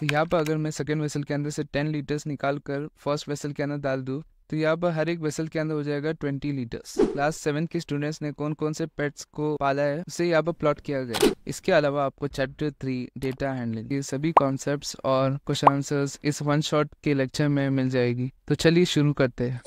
तो यहाँ पर अगर मैं सेकेंड वेसल के अंदर से 10 लीटर्स निकाल कर फर्स्ट वेसल के अंदर डाल दूँ तो यहाँ पर हर एक वेसल के अंदर हो जाएगा 20 लीटर्स। क्लास 7 के स्टूडेंट्स ने कौन कौन से पेट्स को पाला है उसे यहाँ पर प्लॉट किया गया है। इसके अलावा आपको चैप्टर 3 डेटा हैंडलिंग ये सभी कॉन्सेप्ट्स और क्वेश्चन आंसर्स इस वन शॉट के लेक्चर में मिल जाएगी। तो चलिए शुरू करते हैं।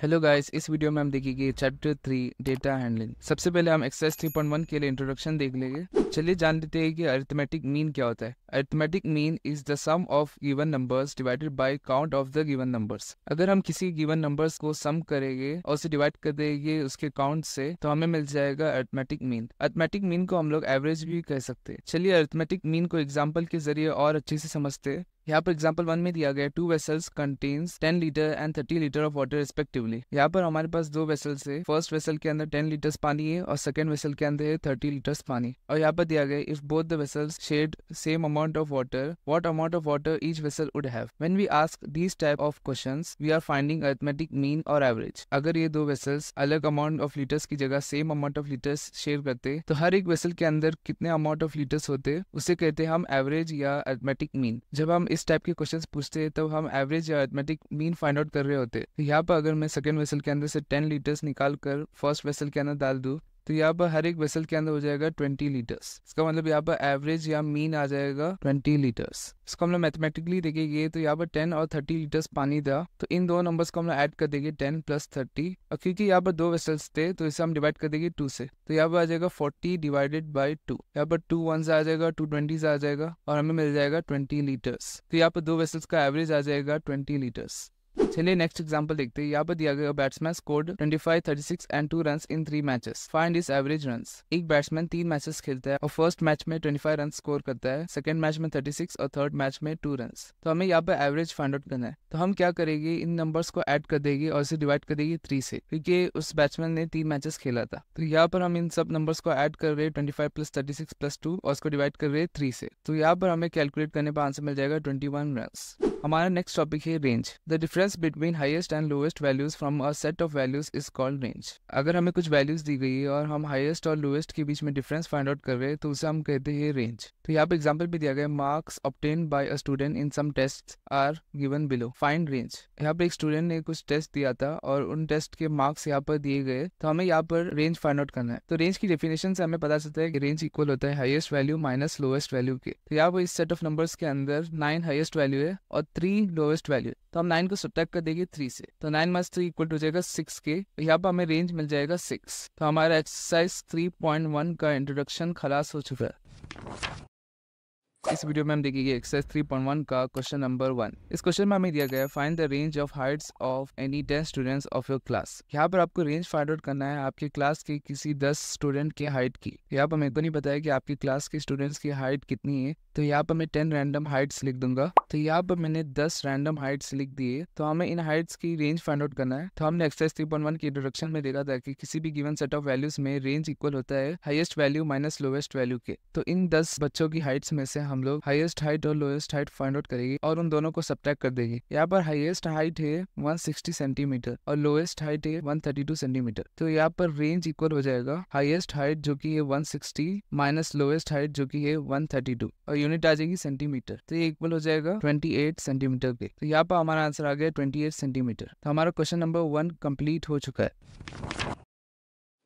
हेलो गाइस, इस वीडियो में हम देखेंगे चैप्टर 3 डेटा हैंडलिंग। सबसे पहले हम एक्सरसाइज 3.1 के लिए इंट्रोडक्शन देख लेंगे। चलिए जान लेते हैं कि अरिथमेटिक मीन क्या होता है। Arithmetic mean is the sum of given numbers divided by count of the given numbers. अगर हम किसी गिवन नंबर्स को सम करेंगे और उसे डिवाइड कर देंगे उसके काउंट से तो हमें मिल जाएगा अरिथमेटिक मीन। अरिथमेटिक मीन को हम लोग एवरेज भी कह सकते हैं। चलिए अरिथमेटिक मीन को एग्जाम्पल के जरिए और अच्छे से समझते हैं। यहाँ पर एग्जाम्पल 1 में दिया गया 2 vessels contains 10 litre and 30 litre of water respectively. यहाँ पर हमारे पास 2 वेसल्स है। फर्स्ट वेसल के अंदर 10 लीटर्स पानी है और सेकंड वेसल के अंदर है 30 लीटर्स पानी। और यहाँ पर दिया गया if both the vessels shared same amount of water what amount of water each vessel would have. When we ask these type of questions we are finding arithmetic mean और एवरेज। अगर ये 2 vessels अलग amount of litres की जगह same amount of litres share करते तो हर एक vessel के अंदर कितने अमाउंट ऑफ लीटर्स होते उसे कहते हैं हम एवरेज या अरिथमेटिक मीन। जब हम इस टाइप के क्वेश्चन पूछते हैं तब हम एवरेज या अरिथमेटिक मीन फाइंड आउट कर रहे होते हैं। यहाँ पर अगर मैं सेकंड वेसल के अंदर से 10 लीटर्स निकाल कर फर्स्ट वेसल के अंदर डाल दूँ तो यहाँ पर हर एक वेसल के अंदर हो जाएगा 20 लीटर्स। इसका मतलब यहाँ पर एवरेज या मीन आ जाएगा 20 लीटर्स। इसको हम लोग मैथमेटिकली देखेंगे तो यहाँ पर 10 और 30 लीटर्स पानी था तो इन दो नंबर्स को हम लोग ऐड कर देंगे 10 + 30। और क्योंकि यहाँ पर 2 वेसल्स थे तो इसे हम डिवाइड कर देंगे 2 से। तो यहाँ पर आ जाएगा 40 डिवाइडेड बाई 2। यहाँ पर 2 1s आ जाएगा, 2 20s आ जाएगा और हमें मिल जाएगा 20 लीटर्स। तो यहाँ पर 2 वेसल्स का एवरेज आ जाएगा 20 लीटर्स। चलिए नेक्स्ट एग्जांपल देखते हैं। यहाँ पर दिया गया batsman scored 25, 36 and 2 runs in 3 matches. Find his average runs. एक बैट्समैन 3 मैचेस खेलता है और फर्स्ट मैच में 25 रन स्कोर करता है, सेकंड मैच में 36 और थर्ड मैच में 2 रन्स। तो हमें यहाँ पर एवरेज फाइंड आउट करना है। तो हम क्या करेंगे, इन नंबर्स को ऐड कर देंगे और इसे डिवाइड कर देंगे 3 से, क्योंकि उस बैट्समैन ने 3 मैचेस खेला था। तो यहाँ पर हम इन सब नंबर्स को ऐड कर रहे हैं 25 + 36 + 2 और उसको डिवाइड कर रहे हैं 3 से। तो यहाँ पर हमें कैलकुलेट करने पर आंसर मिल जाएगा 21 रन्स। हमारा नेक्स्ट टॉपिक है range. The difference between highest and lowest values from a set of values is called range. अगर हमें कुछ वैल्यूज दी गई है और हम हाईएस्ट और लोएस्ट के बीच में डिफरेंस फाइंड आउट कर रहे हैं तो उसे हम कहते हैं रेंज। तो यहाँ पे एग्जांपल भी दिया गया marks obtained by a student in some tests are given below, find range. यहाँ पे एक स्टूडेंट ने कुछ टेस्ट दिया था और उन टेस्ट के मार्क्स यहाँ पर दिए गए तो हमें यहाँ पर रेंज फाइंड आउट करना है। तो रेंज की डेफिनेशन से हमें पता चलता है कि रेंज इक्वल होता है highest value minus lowest value के। तो यहाँ पर इस सेट ऑफ नंबर्स के अंदर 9 हाईएस्ट वैल्यू है और 3 लोएस्ट वैल्यू। तो हम 9 को सब्ट्रैक्ट कर देंगे 3 से, तो 9 - 3 इक्वल हो जाएगा 6 के। यहाँ पर हमें रेंज मिल जाएगा 6। तो हमारा एक्सरसाइज 3.1 का इंट्रोडक्शन खलास हो चुका है। इस वीडियो में हम देखेंगे एक्सरसाइज 3.1 का क्वेश्चन नंबर 1। इस क्वेश्चन में हमें दिया गया है find the range of Heights of any 10 students of your class. यहाँ पर आपको रेंज फाइंड आउट करना है आपके क्लास के किसी 10 स्टूडेंट की हाइट की। यहाँ पर मेरे को नहीं पता है कि आपकी क्लास के स्टूडेंट्स की हाइट कितनी है, तो यहाँ पर मैं 10 रैंडम हाइट्स लिख दूंगा। तो यहाँ पर मैंने 10 रैंडम हाइट्स लिख दिए। तो हमें इन हाइट्स की रेंज फाइंड आउट करना है। तो हमने एक्सरसाइज 3.1 की इंट्रोडक्शन में देखा था कि किसी भी गिवन सेट ऑफ वैल्यूज में रेंज इक्वल होता है highest value minus lowest value के। तो इन 10 बच्चों की हाइट्स में से हम लोग हाईएस्ट हाइट और लोएस्ट हाइट फाइंड आउट करेंगे और उन दोनों को सब्ट्रैक्ट कर देंगे। यहाँ पर हाईएस्ट हाइट है 160 सेंटीमीटर और लोएस्ट हाइट है 132 सेंटीमीटर। तो यहाँ पर रेंज इक्वल हो जाएगा हाईएस्ट हाइट जो कि है 160 माइनस लोएस्ट हाइट जो कि है 132 और यूनिट आ जाएगी सेंटीमीटर। तो ये इक्वल हो जाएगा 28 सेंटीमीटर के। तो यहाँ पर हमारा आंसर आ गया 28 सेंटीमीटर। तो हमारा क्वेश्चन नंबर 1 कंप्लीट हो चुका है।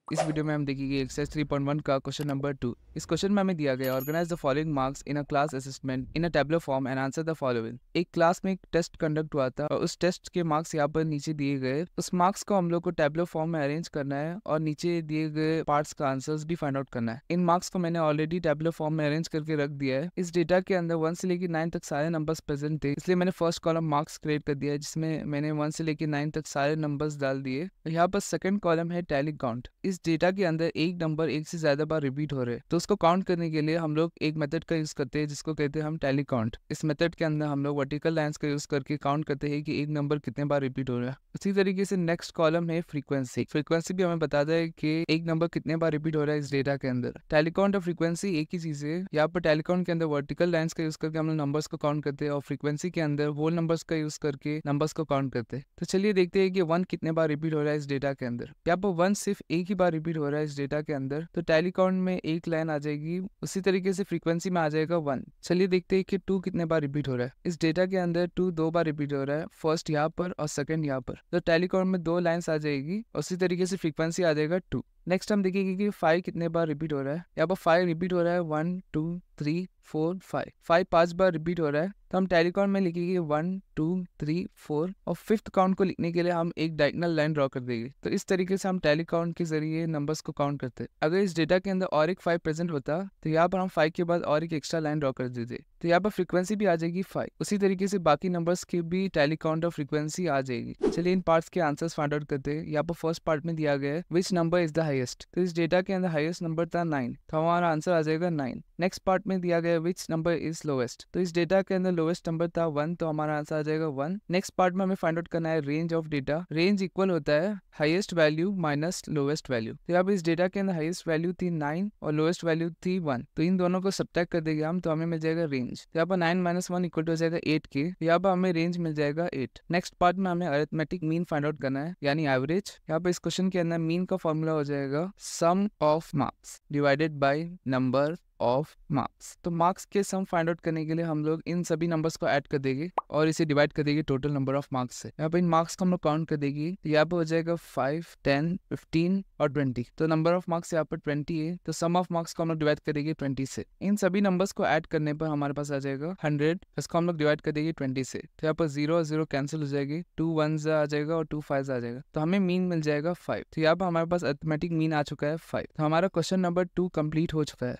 इस वीडियो में हम देखेंगे एक्सरसाइज 3.1 का क्वेश्चन नंबर 2। इस क्वेश्चन में हमें दिया गया organise the following marks in a class assessment in a tabular form and answer the following. एक क्लास में एक टेस्ट कंडक्ट हुआ था और उस टेस्ट के मार्क्स यहाँ पर नीचे दिए गए। उस मार्क्स को हम लोग को टेबलर फॉर्म में अरेंज करना है और नीचे दिए गए पार्ट्स का आंसर्स भी फाइंड आउट करना है। इन मार्क्स को मैंने ऑलरेडी टेबलर फॉर्म में अरेंज करके रख दिया है। इस डेटा के अंदर 1 से लेकर 9 तक सारे नंबर्स प्रेजेंट थे, इसलिए मैंने फर्स्ट कॉलम मार्क्स क्रिएट कर दिया है जिसमें मैंने 1 से लेकर 9 तक सारे नंबर्स डाल दिए। यहाँ पर सेकंड कॉलम है टैली काउंट। इस डेटा के अंदर एक नंबर एक से ज्यादा बार रिपीट हो रहे हैं तो उसको काउंट करने के लिए हम लोग एक मेथड का यूज करते हैं जिसको कहते हैं हम टैली काउंट। इस मेथड के अंदर हम लोग वर्टिकल लाइंस का यूज करके काउंट करते हैं कि एक नंबर कितने बार रिपीट हो रहा है। उसी तरीके से नेक्स्ट कॉलम है फ्रीक्वेंसी। फ्रीक्वेंसी भी हमें बताता है कि एक नंबर कितने बार रिपीट हो रहा है इस डेटा के अंदर। टैली काउंट और फ्रीक्वेंसी एक ही चीज है। यहाँ पर टैली काउंट के अंदर वर्टिकल लाइंस का यूज करके हम लोग नंबर्स को काउंट करते हैं और फ्रीक्वेंसी के अंदर होल नंबर्स का यूज करके नंबर्स को काउंट करते हैं। तो चलिए देखते हैं कि 1 कितने बार रिपीट हो रहा है इस डेटा के अंदर। यहाँ पर 1 सिर्फ एक ही बार रिपीट हो रहा है इस डेटा के अंदर, तो टैली काउंट में एक लाइन आ जाएगी, उसी तरीके से फ्रीक्वेंसी में आ जाएगा 1। चलिए देखते हैं कि 2 कितने बार रिपीट हो रहा है। इस डेटा के अंदर 2 2 बार रिपीट हो रहा है, फर्स्ट यहाँ पर और सेकंड यहाँ पर, तो टैली काउंट में 2 लाइन्स आ जाएगी, उसी तरीके से फ्रीक्वेंसी आ जाएगा 2। नेक्स्ट हम देखेंगे कि 5 कितने बार रिपीट हो रहा है। यहाँ पर 5 रिपीट हो रहा है, 1 2 3 4 5 5 बार रिपीट हो रहा है, तो हम टैली काउंट में लिखेंगे 1 2 3 4 और फिफ्थ काउंट को लिखने के लिए हम एक डायगोनल लाइन ड्रॉ कर देंगे। तो इस तरीके से हम टैली काउंट के जरिए नंबर्स को काउंट करते हैं। अगर इस डेटा के अंदर और एक 5 प्रेजेंट होता तो यहाँ पर हम 5 के बाद और एक एक्स्ट्रा लाइन ड्रॉ कर देते, तो यहाँ पर फ्रीक्वेंसी भी आ जाएगी 5। उसी तरीके से बाकी नंबर्स की भी टैली काउंट और फ्रीक्वेंसी आ जाएगी। चलिए इन पार्ट्स के आंसर्स फाइंड आउट करते हैं। यहाँ पर फर्स्ट पार्ट में दिया गया है which number is the highest, तो इस डेटा के अंदर हाईएस्ट नंबर था 9, तो हमारा आंसर आ जाएगा 9। नेक्स्ट पार्ट में दिया गया है विच नंबर इज लोवेस्ट, तो इस डेटा के अंदर लोवेस्ट नंबर था 1, तो हमारा आंसर आ जाएगा 1। नेक्स्ट पार्ट में हमें फाइंड आउट करना है range of data. Range equal होता है highest value minus lowest value, तो यहाँ पर इस डेटा के अंदर हाईएस्ट वैल्यू थी 9 और लोवेस्ट वैल्यू थी 1, तो इन दोनों को सब्ट्रैक्ट कर देंगे हम, तो हमें मिल जाएगा रेंज। तो यहाँ पर 9 - 1 इक्वल टू हो जाएगा 8 के, यहाँ पर हमें रेंज मिल जाएगा 8। नेक्स्ट पार्ट में हमें अरिथमेटिक मीन फाइंड आउट करना है, यानी एवरेज। यहाँ पर इस क्वेश्चन के अंदर मीन का फॉर्मूला हो जाएगा sum of marks divided by number of marks. तो मार्क्स के सम फाइंड आउट करने के लिए हम लोग इन सभी नंबर्स को ऐड कर देंगे और इसे डिवाइड कर देंगे टोटल नंबर ऑफ मार्क्स से। यहाँ पे इन मार्क्स को हम लोग काउंट कर देंगे, तो यहाँ पे हो जाएगा 5 10 15 और 20, तो नंबर ऑफ मार्क्स यहाँ पर 20 है, तो सम ऑफ मार्क्स को हम लोग डिवाइड कर देंगे 20 से। इन सभी नंबर्स को ऐड करने पर हमारे पास आ जाएगा 100, इसको हम लोग डिवाइड कर देंगे 20 से, तो यहाँ पर 0 और 0 कैंसिल हो जाएगी, 2 1s आ जाएगा और 2 5s आ जाएगा, तो हमें मीन मिल जाएगा 5। तो यहाँ पर हमारे पास अरिथमेटिक मीन आ चुका है 5, तो हमारा क्वेश्चन नंबर 2 कंप्लीट हो चुका है।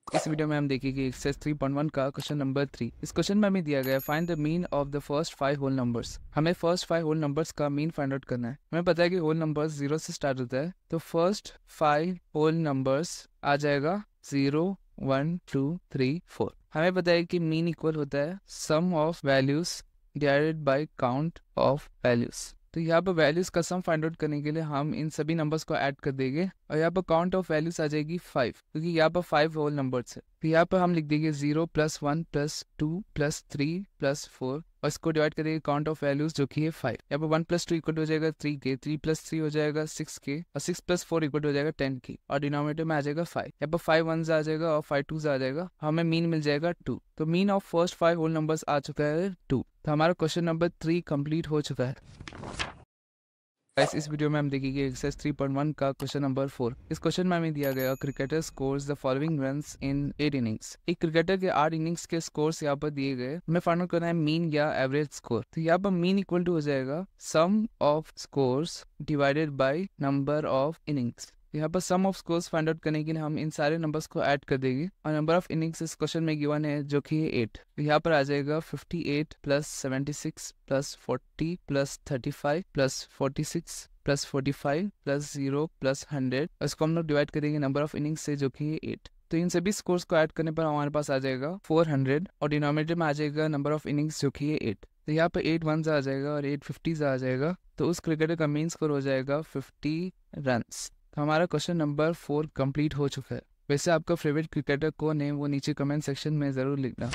इस वीडियो में हम देखेंगे एक्सरसाइज 3.1 का क्वेश्चन नंबर 3। इस क्वेश्चन में हमें दिया गया है find the mean of the first 5 whole numbers. हमें फर्स्ट 5 होल नंबर्स का मीन फाइंड आउट करना है। हमें पता है कि होल नंबर्स 0 से स्टार्ट होता है, तो फर्स्ट 5 होल नंबर्स आ जाएगा 0 1 2 3 4। हमें पता है कि मीन इक्वल होता है sum of values divided by count of values. तो यहाँ पर वैल्यूज का सम फाइंड आउट करने के लिए हम इन सभी नंबर्स को ऐड कर देंगे और यहाँ पर काउंट ऑफ वैल्यूज आ जाएगी 5, क्योंकि यहाँ पर 5 होल नंबर्स है। तो यहाँ पर हम लिख देंगे 0 + 1 + 2 + 3 + 4 और इसको डिवाइड कर देंगे काउंट ऑफ वैल्यूज जो कि है 5। यहाँ पर 1 + 2 इक्वल हो जाएगा 3 के, 3 + 3 हो जाएगा 6 के और 6 + 4 इक्वल हो जाएगा 10 के और डिनोमिनेटर में आ जाएगा 5। यहाँ पर 5 1s आ जाएगा और 5 2s आ जाएगा, हमें मीन मिल जाएगा 2। तो mean of first 5 whole numbers आ चुका है 2। तो हमारा क्वेश्चन नंबर 3 कंप्लीट हो चुका है। इस वीडियो में हम देखेंगे एक्सरसाइज 3.1 का क्वेश्चन नंबर 4। इस क्वेश्चन में हमें दिया गया cricketer scores the following runs in 8 innings. एक क्रिकेटर के 8 इनिंग्स के स्कोर्स यहाँ पर दिए गए, हमें फाइंड आउट करना है मीन या एवरेज स्कोर। तो यहाँ पर मीन इक्वल टू हो जाएगा sum of scores divided by number of innings. यहाँ पर sum of scores find out करने के लिए हम इन सारे नंबर्स को ऐड कर देंगे और नंबर ऑफ इनिंग्स इस क्वेश्चन में गिवन है जो कि है 8। यहाँ पर आ जाएगा 58 + 76 + 40 + 35 + 46 + 45 + 0 + 100, इसको हम लोग डिवाइड करेंगे नंबर ऑफ इनिंग्स से जो कि है 8। तो इन सभी स्कोर्स को ऐड करने पर हमारे पास आ जाएगा 400 और डिनोमिनेटर में आ जाएगा नंबर ऑफ इनिंग्स जो कि है 8। तो यहाँ पर 8 1s आ जाएगा और 8 50s आ जाएगा, तो उस क्रिकेटर का मेन स्कोर हो जाएगा 50 रन्स। तो हमारा क्वेश्चन नंबर 4 कंप्लीट हो चुका है। वैसे आपका फेवरेट क्रिकेटर कौन है वो नीचे कमेंट सेक्शन में ज़रूर लिखना।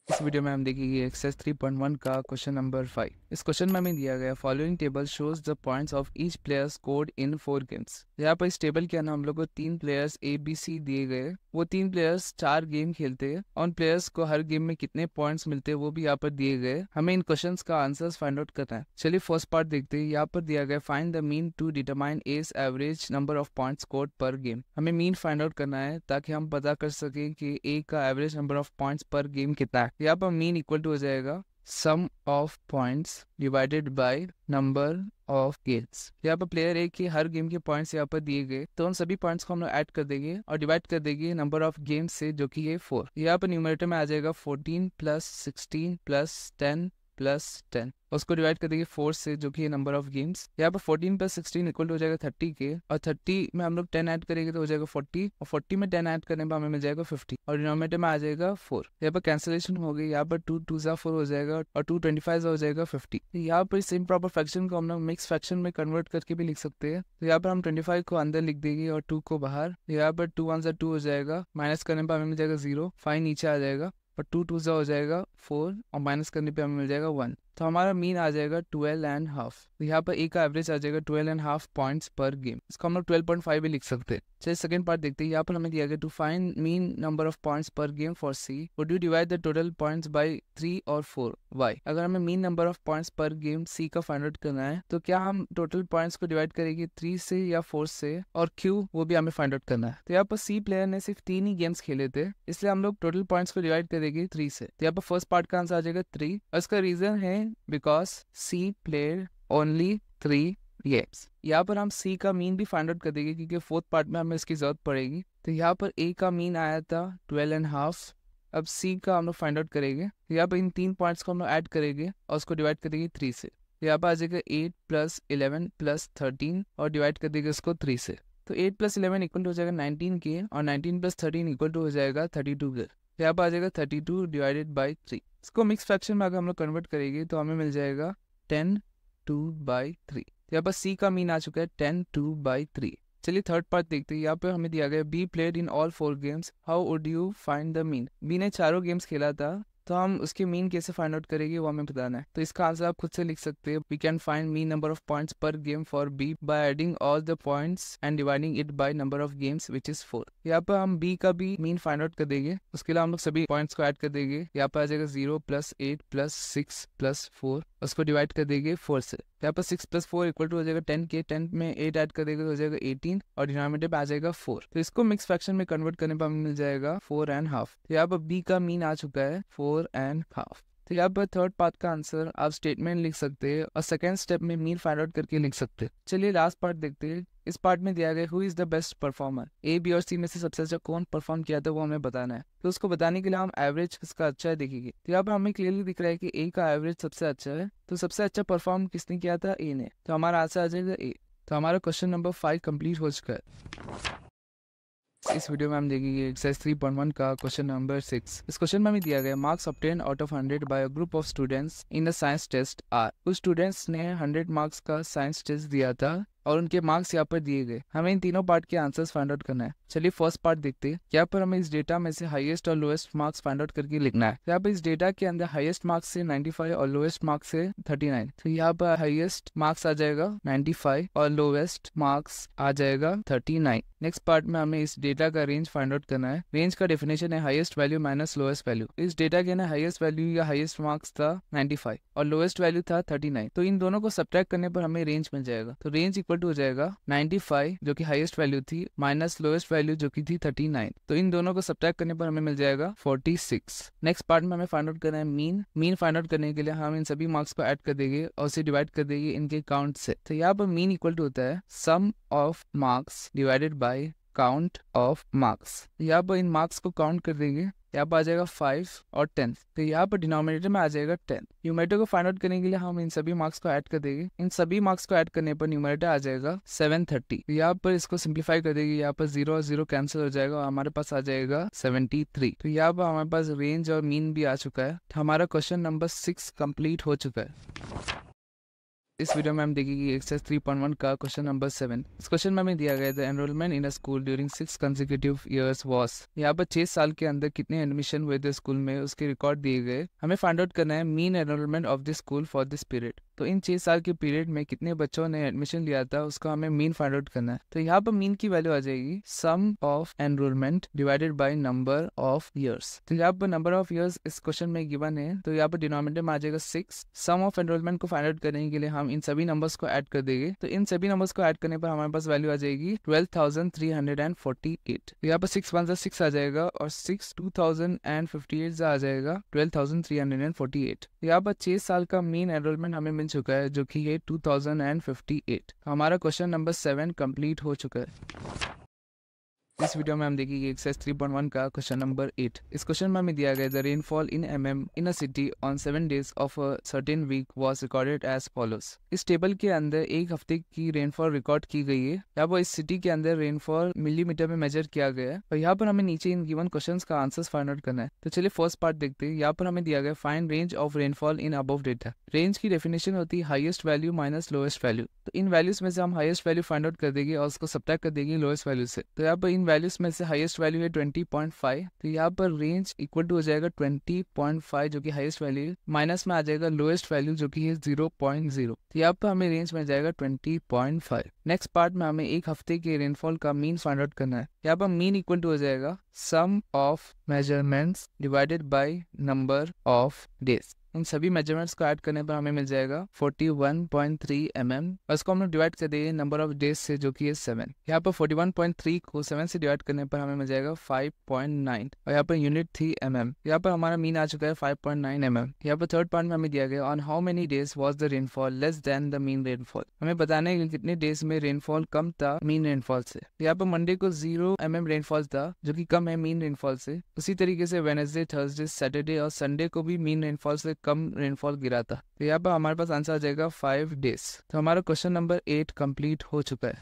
इस वीडियो में हम देखेंगे एक्सरसाइज 3.1 का क्वेश्चन नंबर 5। इस क्वेश्चन में हमें दिया गया following table shows the points of each player scored in 4 games. यहाँ पर इस टेबल के अंदर हम लोग को 3 प्लेयर्स ABC दिए गए, वो 3 प्लेयर्स 4 गेम खेलते हैं और उन प्लेयर्स को हर गेम में कितने पॉइंट्स मिलते हैं वो भी यहाँ पर दिए गए। हमें इन क्वेश्चंस का आंसर्स फाइंड आउट करना है। चलिए फर्स्ट पार्ट देखते हैं। यहाँ पर दिया गया find the mean to determine as average number of points scored per game. हमें मीन फाइंड आउट करना है ताकि हम पता कर सके कि ए का average number of points per game कितना है। यहाँ पर मीन इक्वल टू हो जाएगा sum of points divided by number of games. यहाँ पर प्लेयर ए के हर गेम के पॉइंट्स यहाँ पर दिए गए, तो उन सभी पॉइंट्स को हम लोग ऐड कर देंगे और डिवाइड कर देंगे नंबर ऑफ गेम्स से जो कि ये 4। यहाँ पर न्यूमरेटर में आ जाएगा 14 + 16 + 10 + 10, उसको डिवाइड कर देंगे 4 से जो कि नंबर ऑफ गेम्स। यहाँ पर 14 + 16 इक्वल हो जाएगा 30 के और 30 में हम लोग 10 ऐड करेंगे तो हो जाएगा 40 और 40 में 10 ऐड करने पर हमें मिल जाएगा 50 और डिनोमिनेटर में आ जाएगा 4। यहाँ पर कैंसिलेशन हो गई, यहाँ पर 2 2s 4 हो जाएगा और 2 25 हो जाएगा 50। यहाँ पर इस इम्प्रॉपर फ्रैक्शन को हम लोग मिक्स फ्रैक्शन में कन्वर्ट करके भी लिख सकते हैं। तो यहाँ पर हम 25 को अंदर लिख देंगे और 2 को बाहर। यहाँ पर 2 1s 2 हो जाएगा, माइनस करने पर हमें मिल जाएगा 0, 5 नीचे आ जाएगा और 2 2s हो जाएगा 4 और माइनस करने पे हमें मिल जाएगा 1। तो हमारा मीन आ जाएगा 12.5। तो यहाँ पर ए का एवरेज आ जाएगा 12.5 पॉइंट्स पर गेम। इसको हम लोग 12.5 भी लिख सकते हैं। चलिए सेकंड पार्ट देखते हैं। यहाँ पर हमें दिया गया to find mean number of points per game for C would you divide the total points by 3 और 4। वाई अगर हमें mean number of points per game C का फाइंड आउट करना है तो क्या हम टोटल पॉइंट्स को डिवाइड करेंगे 3 से या 4 से, और क्यू वो भी हमें फाइंड आउट करना है। तो यहाँ पर सी प्लेयर ने सिर्फ 3 ही गेम्स खेले थे, इसलिए हम लोग टोटल पॉइंट्स को डिवाइड करेंगे 3 से। तो यहाँ पर फर्स्ट पार्ट का आंसर आ जाएगा 3, और इसका रीजन है because C player only 3 games. यहाँ पर हम सी का मीन भी फाइंड आउट कर देंगे क्योंकि फोर्थ पार्ट में हमें इसकी जरूरत पड़ेगी। तो यहाँ पर ए का मीन आया था 12.5। अब सी का हम लोग फाइंड आउट करेंगे। यहाँ पर इन 3 पॉइंट्स को हम लोग ऐड करेंगे और उसको डिवाइड करेंगे 3 से। यहाँ पर आ जाएगा 8 + 11 + 13 और डिवाइड कर देंगे उसको 3 से। तो 8 + 11 इक्वल टू हो जाएगा 19 के, और 19 + 13 इक्वल टू हो जाएगा 32 के। यहाँ पर आ जाएगा 32 डिवाइडेड बाई 3। इसको मिक्स फ्रैक्शन में अगर हम लोग कन्वर्ट करेंगे तो हमें मिल जाएगा 10/2/3। यहाँ पर सी का मीन आ चुका है 10/2/3। चलिए थर्ड पार्ट देखते हैं। यहाँ पे हमें दिया गया B played in all 4 games, how would you find the mean. B ने चारों गेम्स खेला था, तो हम उसके मीन कैसे फाइंड आउट करेंगे वो हमें बताना है। तो इसका आंसर आप खुद से लिख सकते हैं। We can find mean number of points per game for B by adding all the points and dividing it by number of games which is 4। यहाँ पर हम बी का भी मीन फाइंड आउट कर देंगे। उसके लिए हम लोग सभी पॉइंट्स को ऐड कर देंगे। यहाँ पर आ जाएगा 0 + 8 + 6 + 4, उसको डिवाइड कर देंगे 4 से। यहाँ पर 6 + 4 इक्वल टू हो जाएगा 10 के। 10 में 8 ऐड कर देगा तो हो जाएगा 18, और डिनोमिनेटर पे आ जाएगा 4। तो इसको मिक्स फ्रैक्शन में कन्वर्ट करने पर हमें मिल जाएगा 4.5। तो यहाँ पर बी का मीन आ चुका है 4.5। तो यहाँ पर थर्ड पार्ट का आंसर आप स्टेटमेंट लिख सकते हैं और सेकंड स्टेप में मीन फाइंड आउट करके लिख सकते हैं। चलिए लास्ट पार्ट देखते हैं। इस पार्ट में दिया गया who is the best performer. A, B और सी में से सबसे अच्छा कौन परफॉर्म किया था वो हमें बताना है। तो उसको बताने के लिए हम एवरेज किसका अच्छा है देखेंगे। तो यहाँ पर हमें क्लियरली दिख रहा है कि ए का एवरेज सबसे अच्छा है। तो सबसे अच्छा परफॉर्म किसने किया था? ए ने। तो हमारा आंसर आ जाएगा ए। तो हमारा क्वेश्चन नंबर 5 कंप्लीट हो चुका है। इस वीडियो में हम देखेंगे एक्सरसाइज 3.1 का क्वेश्चन नंबर 6। इस क्वेश्चन में हमें दिया गया marks obtain out of 100 by a group of students in the science test are. कुछ स्टूडेंट्स ने 100 मार्क्स का साइंस टेस्ट दिया था और उनके मार्क्स यहाँ पर दिए गए। हमें इन तीनों पार्ट के आंसर्स फाइंड आउट करना है। चलिए फर्स्ट पार्ट देखते हैं। यहाँ पर हमें इस डेटा में से हाईएस्ट और लोएस्ट मार्क्स फाइंड आउट करके लिखना है। यहाँ पर इस डेटा के अंदर हाईएस्ट मार्क्स से 95 और लोएस्ट मार्क्स से 39। तो यहाँ पर हाईएस्ट मार्क्स आ जाएगा 95 और लोएस्ट मार्क्स आ जाएगा 39। नेक्स्ट पार्ट में हमें इस डेटा का रेंज फाइंड आउट करना है। रेंज का डेफिनेशन है highest value minus lowest value. इस डेटा के अंदर हाईएस्ट वैल्यू या हाईएस्ट मार्क्स था 95 और लोएस्ट वैल्यू था 39। तो इन दोनों को सब्ट्रैक्ट करने पर हमें रेंज मिल जाएगा। तो रेंज इक्वल टू हो जाएगा 95 जो कि हाईएस्ट वैल्यू थी माइनस लोएस्ट वैल्यू जो कि थी 39। तो इन दोनों को सब्ट्रैक्ट करने पर हमें मिल जाएगा 46। नेक्स्ट पार्ट में हमें फाइंड आउट करना है मीन। मीन फाइंड आउट करने के लिए हम इन सभी मार्क्स को ऐड कर देंगे और उसे डिवाइड कर देंगे इनके काउंट से। तो यहाँ पर मीन इक्वल टू होता है sum of marks divided by count of marks. यहाँ पर इन मार्क्स को काउंट कर देंगे। यहाँ पर आ जाएगा 5 और 10। तो यहाँ पर डिनोमिनेटर में आ जाएगा 10। न्यूमरेटर को फाइंड आउट करने के लिए हम इन सभी मार्क्स को ऐड कर देंगे। इन सभी मार्क्स को ऐड करने पर न्यूमरेटर आ जाएगा 730। यहाँ पर इसको सिंप्लीफाई कर देंगे। यहाँ पर 0 और 0 कैंसिल हो जाएगा और हमारे पास आ जाएगा 73। तो यहाँ पर हमारे पास रेंज और मीन भी आ चुका है। तो हमारा क्वेश्चन नंबर 6 कंप्लीट हो चुका है। इस वीडियो में हम देखेंगे एक्सरसाइज 3.1 का क्वेश्चन नंबर 7। इस क्वेश्चन में हमें दिया गया था enrolment in a school during 6 consecutive years was. यहाँ पर 6 साल के अंदर कितने एडमिशन हुए थे स्कूल में उसके रिकॉर्ड दिए गए। हमें फाइंड आउट करना है mean enrolment of this school for this period. तो इन 6 साल के पीरियड में कितने बच्चों ने एडमिशन लिया था उसका हमें मीन फाइंड आउट करना है। तो यहाँ पर मीन की वैल्यू आ जाएगी sum of enrolment divided by number of years. तो यहाँ पर नंबर ऑफ ईयर्स इस क्वेश्चन में गिवन है। तो यहाँ पर डिनोमिनेटर में आ जाएगा 6। सम ऑफ एनरोलमेंट को फाइंड आउट करने के लिए हम इन सभी नंबर्स को ऐड कर देंगे। तो इन सभी नंबर्स को ऐड करने पर हमारे पास वैल्यू आ जाएगी 12,348। तो यहाँ पर 6 1 6 आ जाएगा और 6 2058 आ जाएगा 12,348। यहाँ पर 6 साल का मीन एनरोलमेंट हमें मिल चुका है जो कि है 2058। हमारा क्वेश्चन नंबर 7 कंप्लीट हो चुका है। इस वीडियो में हम देखेंगे एक्सरसाइज 3.1 का क्वेश्चन नंबर 8। इस क्वेश्चन में हमें दिया गया the rainfall in mm in a city on 7 days of a certain week was recorded as follows. इस टेबल के अंदर एक हफ्ते की रेनफॉल रिकॉर्ड की गई है। यहाँ पर इस सिटी के अंदर रेनफॉल मिलीमीटर में मेजर किया गया है और यहाँ पर हमें नीचे इन गिवन क्वेश्चंस का आंसर्स फाइंड आउट करना है। तो चलिए फर्स्ट पार्ट देखते हैं। यहाँ पर हमें दिया गया find range of rainfall in above data. Range की डेफिनेशन होती है highest value minus lowest value. तो इन वैल्यूज में से हम हाईएस्ट वैल्यू फाइंड आउट कर देंगे और उसको सब्ट्रैक्ट कर देंगे लोएस्ट वैल्यू से। तो यहाँ पर इन वैल्यूज में से हाईएस्ट वैल्यू है 20.5, तो यहाँ पर रेंज इक्वल टू हो जाएगा 20.5 जो कि हाईएस्ट वैल्यू है, माइनस में आ जाएगा लोएस्ट वैल्यू जो कि है 0.0, तो यहाँ पर हमें रेंज मिल जाएगा 20.5। नेक्स्ट पार्ट में हमें एक हफ्ते के रेनफॉल का मीन फाइंड आउट करना है। यहाँ पर मीन इक्वल टू हो जाएगा sum of measurements divided by number of days. इन सभी मेजरमेंट्स को ऐड करने पर हमें मिल जाएगा 41.3 mm, और इसको हम लोग डिवाइड कर देंगे नंबर ऑफ डेज से जो कि है 7। यहाँ पर 41.3 को 7 से डिवाइड करने पर हमें मिल जाएगा 5.9, और यहाँ पर यूनिट थी mm। यहाँ पर हमारा मीन आ चुका है 5.9 mm। यहाँ पर थर्ड पार्ट में हमें दिया गया on how many days was the rainfall less than the mean rainfall. हमें बताना है कि कितने डेज में रेनफॉल कम था मीन रेनफॉल से। यहाँ पर मंडे को 0 mm रेनफॉल था जो कि कम है मीन रेनफॉल से। उसी तरीके से वेडनेसडे, थर्सडे, सैटरडे और संडे को भी मीन रेनफॉल से कम रेनफॉल गिरा था। तो यहाँ पर हमारे पास आंसर आ जाएगा 5 डेज। तो हमारा क्वेश्चन नंबर 8 कंप्लीट हो चुका है।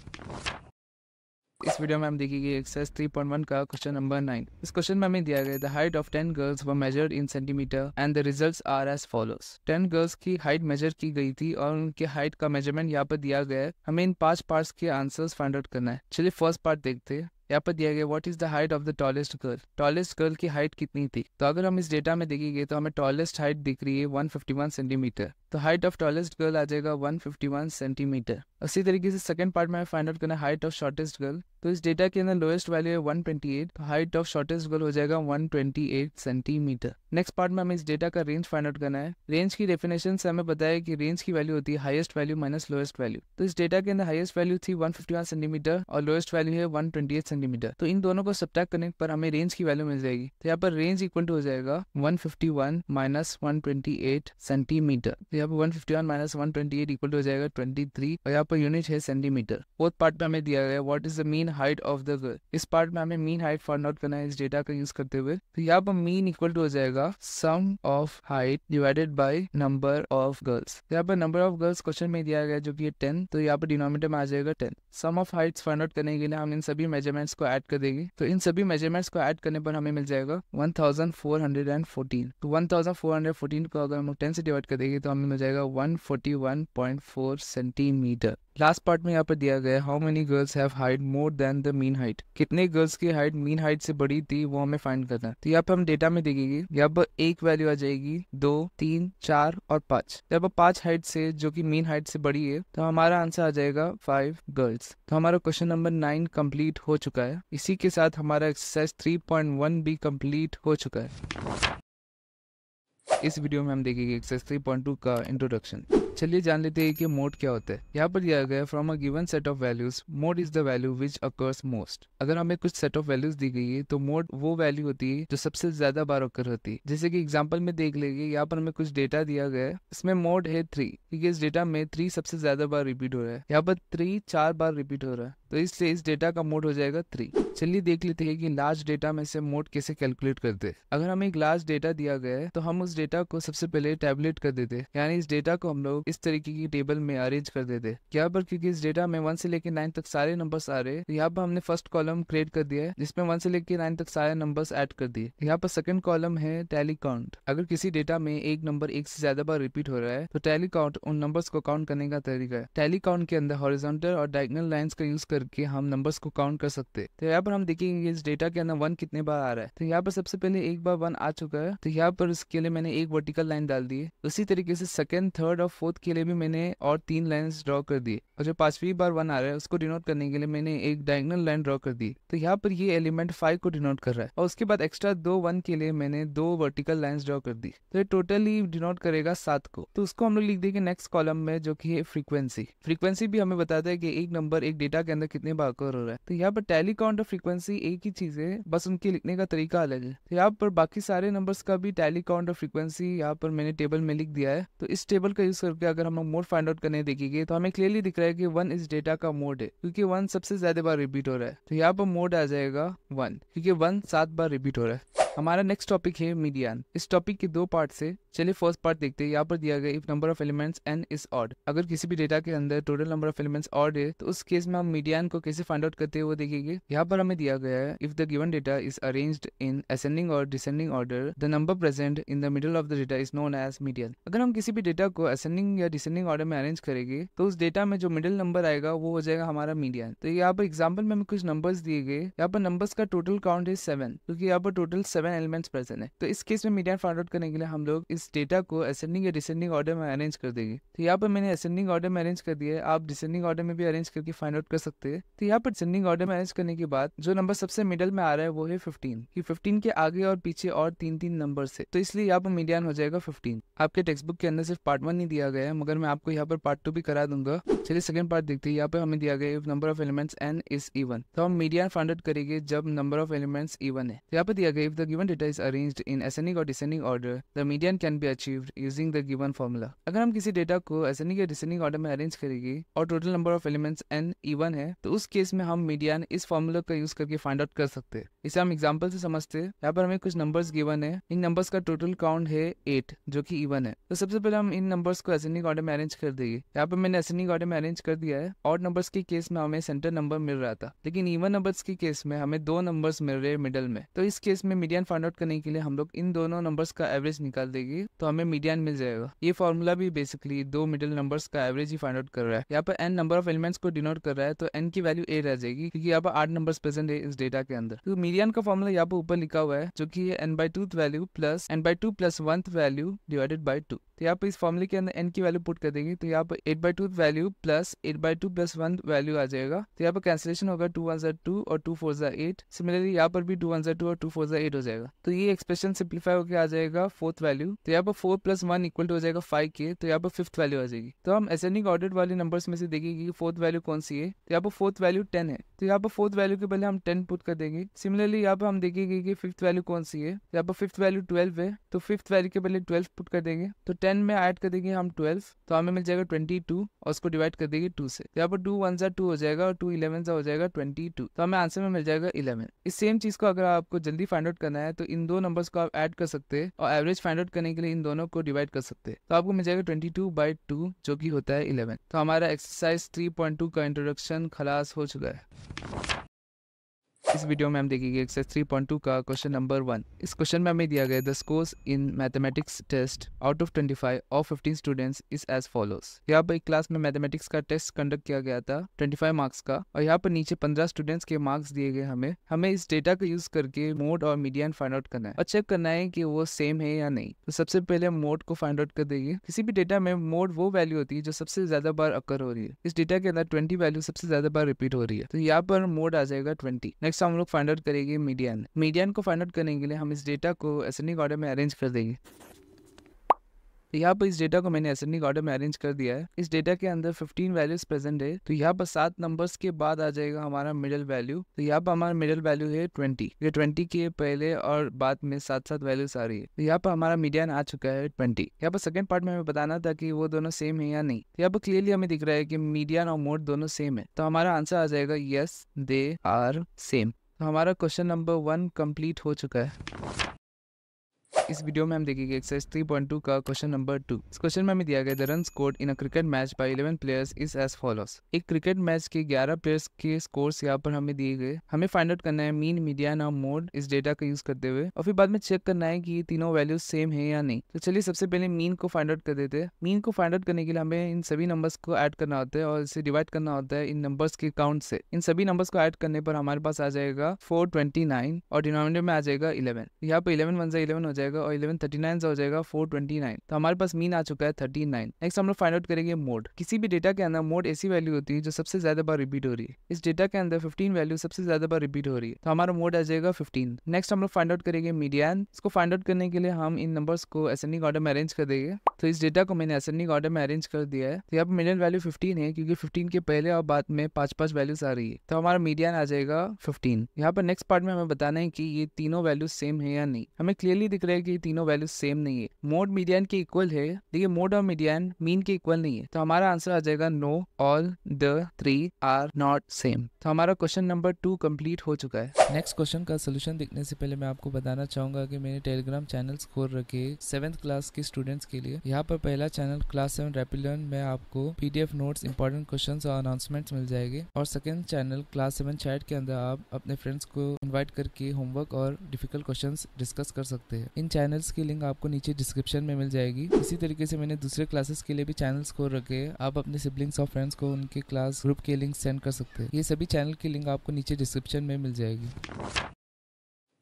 इस वीडियो में हम देखेंगे एक्सरसाइज 3.1 का क्वेश्चन नंबर 9। इस क्वेश्चन में हमें दिया गया the height of 10 girls were measured in centimetre and the results are as follows. 10 girls की हाइट मेजर की गई थी और उनके हाइट का मेजरमेंट यहाँ पर दिया गया है। हमें इन 5 पार्ट्स के आंसर्स फाइंड आउट करना है। चलिए फर्स्ट पार्ट देखते हैं। यहाँ पर दिया गया what is the height of the tallest girl. Tallest girl की हाइट कितनी थी? तो अगर हम इस डेटा में देखेंगे तो हमें टॉलेस्ट हाइट दिख रही है 151 सेंटीमीटर। तो हाइट ऑफ टॉलेस्ट गर्ल आ जाएगा 151 सेंटीमीटर। उसी तरीके से सेकंड पार्ट में फाइंड आउट करना है हाइट ऑफ शॉर्टेस्ट गर्ल। तो इस डेटा के अंदर लोएस्ट वैल्यू है 128, तो हाइट ऑफ शॉर्टेस्ट गर्ल हो जाएगा 128 सेंटीमीटर। नेक्स्ट पार्ट में हमें इस डेटा का रेंज फाइंड आउट करना है। रेंज की डेफिनेशन से हमें पता है कि रेंज की वैल्यू होती है highest value minus lowest value. तो इस डेटा के अंदर हाईएस्ट वैल्यू थी 151 सेंटीमीटर और लोएस्ट वैल्यू है 128 सेंटीमीटर। तो इन दोनों को सब्ट्रैक्ट करने पर हमें रेंज की वैल्यू मिल जाएगी। तो यहाँ पर रेंज इक्वल टू हो जाएगा 151 माइनस 128 सेंटीमीटर। तो यहाँ पर 151 माइनस 128 इक्वल टू हो जाएगा 23, और यहाँ पर यूनिट है सेंटीमीटर। फोर्थ पार्ट में हमें दिया गया what is the mean height of the girl. इस पार्ट में हमें मीन हाइट फाइंड आउट करना है इस डेटा का यूज करते हुए। तो यहाँ पर मीन इक्वल टू हो जाएगा sum of height divided by number of girls. यहाँ पर नंबर ऑफ गर्ल्स क्वेश्चन में दिया गया जो कि 10, तो यहाँ पर डिनोमिनेटर में आ जाएगा 10। सम ऑफ हाइट्स फाइंड आउट करने के लिए हम इन सभी मेजरमेंट्स को ऐड कर देंगे। तो इन सभी मेजरमेंट्स को ऐड करने पर हमें मिल जाएगा 1414। तो 1414 को अगर हम लोग 10 से डिवाइड कर देंगे तो हमें मिल जाएगा 141.4 सेंटीमीटर। लास्ट पार्ट में यहाँ पर दिया गया how many girls have height more than the mean height. कितने गर्ल्स की हाइट मीन हाइट से बड़ी थी वो हमें फाइंड करना है। तो यहाँ पर हम डेटा में देखेंगे, यहाँ पर एक वैल्यू आ जाएगी 2, 3, 4 और 5। यहाँ पर 5 हाइट से जो कि मीन हाइट से बड़ी है, तो हमारा आंसर आ जाएगा 5 गर्ल्स। तो हमारा क्वेश्चन नंबर 9 कंप्लीट हो चुका है। इसी के साथ हमारा एक्सरसाइज 3.1 भी कंप्लीट हो चुका है। इस वीडियो में हम देखेंगे एक्सरसाइज 3.2 का इंट्रोडक्शन। चलिए जान लेते हैं कि मोड क्या होता है। यहाँ पर दिया गया from a given set of values mode is the value which occurs most. अगर हमें कुछ सेट ऑफ वैल्यूज दी गई है तो मोड वो वैल्यू होती है जो सबसे ज्यादा बार अकर होती है। जैसे कि एग्जांपल में देख लेंगे, यहाँ पर हमें कुछ डेटा दिया गया है, इसमें मोड है 3, क्योंकि इस डेटा में 3 सबसे ज्यादा बार रिपीट हो रहा है। यहाँ पर 3 4 बार रिपीट हो रहा है, तो इसलिए इस डेटा का मोड हो जाएगा 3। चलिए देख लेते हैं कि लार्ज डेटा में से मोड कैसे कैलकुलेट करते हैं। अगर हमें एक लार्ज डेटा दिया गया है तो हम उस डेटा को सबसे पहले टैबलेट कर देते हैं, यानी इस डेटा को हम लोग इस तरीके की टेबल में अरेंज कर देते हैं। यहाँ पर क्योंकि इस डेटा में 1 से लेकर 9 तक सारे नंबर्स आ रहे हैं, तो यहाँ पर हमने फर्स्ट कॉलम क्रिएट कर दिया है जिसमें 1 से लेकर 9 तक सारे नंबर्स ऐड कर दिए। यहाँ पर सेकंड कॉलम है टैली काउंट। अगर किसी डेटा में एक नंबर एक से ज्यादा बार रिपीट हो रहा है तो टैली काउंट उन नंबर्स को काउंट करने का तरीका है। टैली काउंट के अंदर हॉरिजॉन्टल और डायगोनल लाइंस का यूज करके हम नंबर्स को काउंट कर सकते हैं। तो यहाँ पर हम देखेंगे इस डेटा के अंदर 1 कितने बार आ रहा है। तो यहाँ पर सबसे पहले एक बार 1 आ चुका है, तो यहाँ पर इसके लिए मैंने एक वर्टिकल लाइन डाल दी है। उसी तरीके से सेकंड, थर्ड और फोर्थ के लिए भी मैंने और 3 लाइंस ड्रॉ कर दी, और जो 5वीं बार 1 आ रहा है उसको डिनोट करने के लिए मैंने एक डायगोनल लाइन ड्रॉ कर दी। तो यहाँ पर ये एलिमेंट 5 को डिनोट कर रहा है, और उसके बाद एक्स्ट्रा 2 1 के लिए मैंने 2 वर्टिकल लाइंस ड्रॉ कर दी। तो ये टोटली डिनोट करेगा 7 को। तो उसको हम लोग लिख देंगे नेक्स्ट कॉलम में, जो कि है फ्रीक्वेंसी। फ्रीक्वेंसी भी हमें बताता है कि एक नंबर एक डेटा के अंदर कितने बार अकर हो रहा है। तो यहाँ पर टैली काउंट और फ्रीक्वेंसी एक ही चीज है, बस उनके लिखने का तरीका अलग है। तो यहाँ पर बाकी सारे नंबर्स का भी टैली काउंट और फ्रीक्वेंसी यहाँ पर मैंने टेबल में लिख दिया है। तो इस टेबल का यूज करके अगर हम लोग मोड फाइंड आउट करने देखेंगे तो हमें क्लियरली दिख रहा है कि 1 इस डेटा का मोड है, क्योंकि 1 सबसे ज्यादा बार रिपीट हो रहा है। तो यहाँ पर मोड आ जाएगा 1, क्योंकि 1 7 बार रिपीट हो रहा है। हमारा नेक्स्ट टॉपिक है मीडियन। इस टॉपिक के 2 पार्ट से चलिए फर्स्ट पार्ट देखते हैं। यहाँ पर दिया गया if number of elements n is odd. अगर किसी भी डेटा के अंदर total number of elements odd है तो उस केस में हम मीडियन को कैसे फाइंड आउट करते हैं वो देखेंगे। यहाँ पर हमें दिया गया है if the given data is arranged in ascending और descending order the number present in the middle of the data is known as median. अगर हम किसी भी डेटा को असेंडिंग या डिसेंडिंग ऑर्डर में अरेंज करेंगे तो उस डेटा में जो मिडिल नंबर आएगा वो हो जाएगा हमारा मीडियन। तो यहाँ पर एग्जाम्पल में हमें कुछ नंबर्स दिए गए। यहाँ पर नंबर्स का टोटल काउंट है 7 क्योंकि यहाँ पर टोटल 7 एलिमेंट्स प्रेजेंट है। तो इस केस में मीडियन फाइंड आउट करने के लिए हम लोग इस डेटा को असेंडिंग या डिसेंडिंग ऑर्डर में अरेंज कर देंगे। तो यहाँ पर मैंने असेंडिंग ऑर्डर में अरेंज कर दिया है, आप डिसेंडिंग ऑर्डर में भी अरेंज करके फाइंड आउट कर सकते हैं। तो यहाँ पर डिसेंडिंग ऑर्डर में अरेंज करने के बाद जो नंबर सबसे मिडिल में आ रहा है वो है 15 कि 15 के आगे और पीछे और 3-3 नंबर से, तो इसलिए यहाँ पर मीडियन हो जाएगा 15। आपके टेक्स्ट बुक के अंदर सिर्फ पार्ट 1 नहीं दिया गया है मगर मैं आपको यहाँ पर पार्ट 2 भी करा दूंगा। चलिए सेकंड पार्ट देखते हैं। यहाँ पर हमें दिया गया if number of elements n is even. तो हम मीडियन फाइंड आउट करेंगे जब नंबर ऑफ एलिमेंट्स इवन है। तो यहाँ पर दिया गया if the given data is arranged in ascending और descending order the median can be achieved using the given formula. अगर हम किसी डेटा को असेंडिंग या डिसेंडिंग ऑर्डर में अरेंज करेंगे और total number of elements n even है तो उस केस में हम मीडियन इस फॉर्मूला का यूज करके फाइंड आउट कर सकते हैं। इसे हम एग्जांपल से समझते हैं। यहाँ पर हमें कुछ नंबर्स गिवन है, इन नंबर्स का टोटल काउंट है 8 जो कि इवन है। तो सबसे पहले हम इन नंबर्स को असेंडिंग ऑर्डर में अरेंज कर देंगे। यहाँ पर मैंने असेंडिंग ऑर्डर में अरेंज कर दिया है। ऑड नंबर्स के केस में हमें सेंटर नंबर मिल रहा था लेकिन इवन नंबर्स के केस में हमें 2 नंबर्स मिल रहे हैं मिडल में। तो इस केस में मीडियन फाइंड आउट करने के लिए हम लोग इन दोनों नंबर्स का एवरेज निकाल देंगे तो हमें मीडियन मिल जाएगा। ये फॉर्मूला भी बेसिकली 2 मिडिल नंबर्स का एवरेज ही फाइंड आउट कर रहा है। यहाँ पर n नंबर ऑफ एलिमेंट्स को डिनोट कर रहा है तो n की वैल्यू 8 रह जाएगी क्योंकि यहाँ पर 8 नंबर्स प्रेजेंट है इस डेटा के अंदर। तो मीडियन का फॉर्मूला यहाँ पर ऊपर लिखा हुआ है जो कि n/2th value plus n/2 plus 1th value divided by 2। तो यहाँ पर इस फॉर्मूले के अंदर n की वैल्यू पुट कर देंगे तो यहाँ पर 8/2 वैल्यू प्लस 8/2 प्लस 1 वैल्यू आ जाएगा। तो यहाँ पर कैंसिलेशन होगा 2 1 2 और 2 4 8। सिमिलरली यहाँ पर भी 2 1 2 और 2 4 8 हो जाएगा। तो ये एक्सप्रेशन सिंप्लीफाई होकर आ जाएगा 4th वैल्यू। तो यहाँ पर 4 + 1 इक्वल टू हो जाएगा 5 के। तो यहाँ पर 5th वैल्यू आ जाएगी। तो हम असेंडिंग ऑर्डर वाले नंबर्स में से देखेंगे कि 4th वैल्यू कौन सी है। तो यहाँ पर 4th वैल्यू 10 है तो यहाँ पर 4th वैल्यू के पहले हम 10 पुट कर देंगे। सिमिलरली यहाँ पर हम देखेंगे कि 5th वैल्यू कौन सी है। यहाँ पर 5th वैल्यू 12 है तो 5th वैल्यू के पहले 12 पुट कर देंगे। तो 10 में ऐड कर देंगे हम 12 तो हमें मिल जाएगा 22 और उसको डिवाइड कर देंगे 2 से। तो यहाँ पर 2 1 2 हो जाएगा और 2 11 हो जाएगा 22। तो हमें आंसर में मिल जाएगा 11। इस सेम चीज को अगर आपको जल्दी फाइंड आउट करना है तो इन दो नंबर्स को आप ऐड कर सकते हैं और एवरेज फाइंड आउट करने के लिए इन दोनों को डिवाइड कर सकते हैं। तो आपको मिल जाएगा 22/2 जो कि होता है 11। तो हमारा एक्सरसाइज 3.2 का इंट्रोडक्शन खलास हो चुका है। इस वीडियो में हम देखेंगे एक्सरसाइज 3.2 का क्वेश्चन नंबर 1। इस क्वेश्चन में हमें दिया गया the scores in mathematics test out of 25 of 15 students is as follows. यहाँ पर एक क्लास में मैथमेटिक्स का टेस्ट कंडक्ट किया गया था 25 मार्क्स का और यहाँ पर नीचे 15 स्टूडेंट्स के मार्क्स दिए गए। हमें इस डेटा का यूज करके मोड और मीडियन फाइंड आउट करना है और चेक करना है कि वो सेम है या नहीं। तो सबसे पहले मोड को फाइंड आउट कर देंगे। किसी भी डेटा में मोड वो वैल्यू होती है जो सबसे ज्यादा बार अकर हो रही है। इस डेटा के अंदर 20 वैल्यू सबसे ज्यादा बार रिपीट हो रही है तो यहाँ पर मोड आ जाएगा 20। नेक्स्ट हम लोग फाइंड आउट करेंगे मीडियन। मीडियन को फाइंड आउट करने के लिए हम इस डेटा को असेंडिंग ऑर्डर में अरेंज कर देंगे। तो यहाँ पर इस डेटा को मैंने असेंडिंग ऑर्डर में अरेंज कर दिया है। इस डेटा के अंदर 15 वैल्यूज प्रेजेंट है तो यहाँ पर 7 नंबर्स के बाद आ जाएगा हमारा मिडिल वैल्यू। तो यहाँ पर हमारा मिडिल वैल्यू है 20। ये 20 के पहले और बाद में 7-7 वैल्यूज आ रही है। तो यहाँ पर हमारा मीडियन आ चुका है 20। यहाँ पर सेकंड पार्ट में हमें बताना था कि वो दोनों सेम है या नहीं। तो यहाँ पर क्लियरली हमें दिख रहा है कि मीडियन और मोड दोनों सेम है तो हमारा आंसर आ जाएगा यस दे आर सेम। तो हमारा क्वेश्चन नंबर 1 कंप्लीट हो चुका है। इस वीडियो में हम देखेंगे एक्सरसाइज 3.2 का क्वेश्चन नंबर 2। इस क्वेश्चन में हमें दिया गया the run scored in a cricket match by 11 players is as follows. एक क्रिकेट मैच के 11 प्लेयर्स के स्कोर्स यहाँ पर हमें दिए गए। हमें फाइंड आउट करना है मीन, मीडियन और मोड इस डेटा का यूज करते हुए और फिर बाद में चेक करना है कि ये तीनों वैल्यूज सेम है या नहीं। तो चलिए सबसे पहले मीन को फाइंड आउट कर देते हैं। मीन को फाइंड आउट करने के लिए हमें इन सभी नंबर्स को ऐड करना होता है और इसे डिवाइड करना होता है इन नंबर्स के काउंट से। इन सभी नंबर्स को ऐड करने पर हमारे पास आ जाएगा 429 और डिनोमिनेटर में आ जाएगा 11। यहाँ पर 11 1 11 हो जाएगा और 11 39 हो जाएगा 429। तो हमारे पास मीन आ चुका है 39। नेक्स्ट हम लोग फाइंड आउट करेंगे मोड। किसी भी डेटा के अंदर मोड ऐसी वैल्यू होती है जो सबसे ज्यादा बार रिपीट हो रही है। इस डेटा के अंदर 15 वैल्यू सबसे ज्यादा बार रिपीट हो रही है तो हमारा मोड आ जाएगा 15। नेक्स्ट हम लोग फाइंड आउट करेंगे मीडियन। इसको फाइंड आउट करने के लिए हम इन नंबर्स को असेंडिंग ऑर्डर में अरेंज कर देंगे। तो इस डेटा को मैंने असेंडिंग ऑर्डर में अरेंज कर दिया है। तो यहाँ पर मीडियन वैल्यू 15 है क्योंकि 15 के पहले और बाद में 5-5 वैल्यूज आ रही है तो हमारा मीडियन आ जाएगा 15। यहाँ पर नेक्स्ट पार्ट में हमें बताना है कि ये तीनों वैल्यूज सेम है या नहीं। हमें क्लियरली दिख रहा है कि ये तीनों वैल्यूज सेम नहीं है। मोड मीडियन के इक्वल है लेकिन मोड और मीडियन मीन के इक्वल नहीं है, तो हमारा आंसर आ जाएगा no, all the three are not same. तो हमारा क्वेश्चन नंबर 2 कंप्लीट हो चुका है। नेक्स्ट क्वेश्चन का सोल्यूशन देखने से पहले मैं आपको बताना चाहूंगा कि मैंने टेलीग्राम चैनल्स खोल रखे 7th क्लास के स्टूडेंट्स के लिए। यहाँ पर पहला चैनल क्लास 7 रैपिड लर्न में आपको पीडीएफ नोट्स, इंपॉर्टेंट क्वेश्चंस और अनाउंसमेंट्स मिल जाएंगे, और सेकंड चैनल क्लास 7 चैट के अंदर आप अपने फ्रेंड्स को इन्वाइट करके होमवर्क और डिफिकल्ट क्वेश्चंस डिस्कस कर सकते हैं। इन चैनल्स की लिंक आपको नीचे डिस्क्रिप्शन में मिल जाएगी। इसी तरीके से मैंने दूसरे क्लासेस के लिए भी चैनल्स खोल रखे हैं, आप अपने सिबलिंग्स और फ्रेंड्स को उनके क्लास ग्रुप के लिंक सेंड कर सकते हैं। ये सभी चैनल की लिंक आपको नीचे डिस्क्रिप्शन में मिल जाएगी।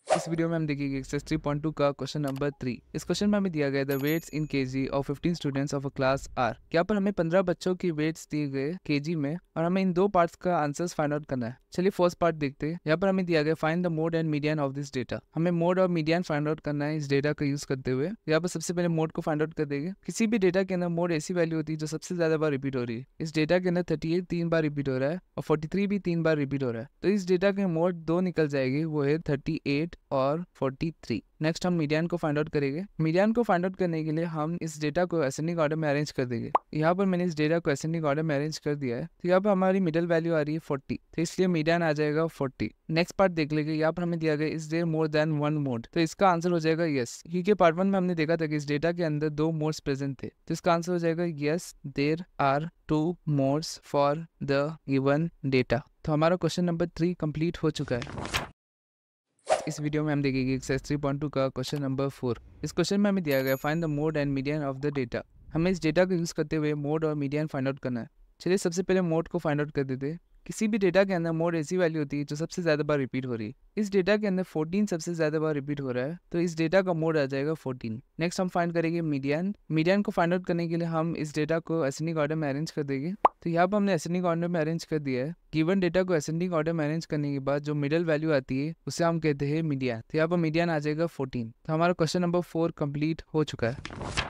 इस वीडियो में हम देखेंगे एक्सरसाइज 3.2 का क्वेश्चन नंबर 3। इस क्वेश्चन में हमें दिया गया the weights in kg of 15 students of a class are. यहाँ पर हमें 15 बच्चों की वेट्स दिए गए केजी में और हमें इन दो पार्ट्स का आंसर्स फाइंड आउट करना है। चलिए फर्स्ट पार्ट देखते हैं। यहाँ पर हमें दिया गया find the mode and median of this data. हमें मोड और मीडियन फाइंड आउट करना है इस डेटा का यूज करते हुए। यहाँ पर सबसे पहले मोड को फाइंड आउट कर देंगे। किसी भी डेटा के अंदर मोड ऐसी वैल्यू होती है जो सबसे ज्यादा बार रिपीट हो रही है। इस डेटा के अंदर 38 3 बार रिपीट हो रहा है और 43 भी 3 बार रिपीट हो रहा है, तो इस डेटा के मोड 2 निकल जाएगी, वो है 38 और 43। नेक्स्ट हम मीडियन को फाइंड आउट करेंगे। मीडियन को फाइंड आउट करने के लिए हम इस डेटा को असेंडिंग ऑर्डर में अरेंज कर देंगे। यहाँ पर मैंने इस डेटा को असेंडिंग ऑर्डर में अरेंज कर दिया है, तो यहाँ पर हमारी मिडिल वैल्यू आ रही है 40, तो इसलिए मीडियन आ जाएगा 40। नेक्स्ट पार्ट देख लेंगे। यहाँ पर हमें दिया गया is there more than one mode, तो इसका आंसर हो जाएगा यस, क्योंकि पार्ट 1 में हमने देखा था कि इस डेटा के अंदर 2 मोड्स प्रेजेंट थे, तो इसका आंसर हो जाएगा yes there are 2 modes for the given data. तो हमारा क्वेश्चन नंबर 3 कंप्लीट हो चुका है। इस वीडियो में हम देखेंगे एक्सरसाइज 3.2 का क्वेश्चन नंबर 4। इस क्वेश्चन में हमें दिया गया find the mode and median of the data. हमें इस डेटा को यूज करते हुए मोड और मीडियन फाइंड आउट करना है। चलिए सबसे पहले मोड को फाइंड आउट कर देते हैं। किसी भी डेटा के अंदर मोड ऐसी वैल्यू होती है जो सबसे ज्यादा बार रिपीट हो रही है। इस डेटा के अंदर 14 सबसे ज्यादा बार रिपीट हो रहा है, तो इस डेटा का मोड आ जाएगा 14। नेक्स्ट हम फाइंड करेंगे मीडियन। मीडियन को फाइंड आउट करने के लिए हम इस डेटा को असेंडिंग ऑर्डर में अरेंज कर देंगे। तो यहाँ पर हमने असेंडिंग ऑर्डर में अरेंज कर दिया है। गिवन डेटा को असेंडिंग ऑर्डर में अरेंज करने के बाद जो मिडिल वैल्यू आती है उसे हम कहते हैं मीडियन। तो यहाँ पर मीडियन आ जाएगा 14। तो हमारा क्वेश्चन नंबर 4 कंप्लीट हो चुका है।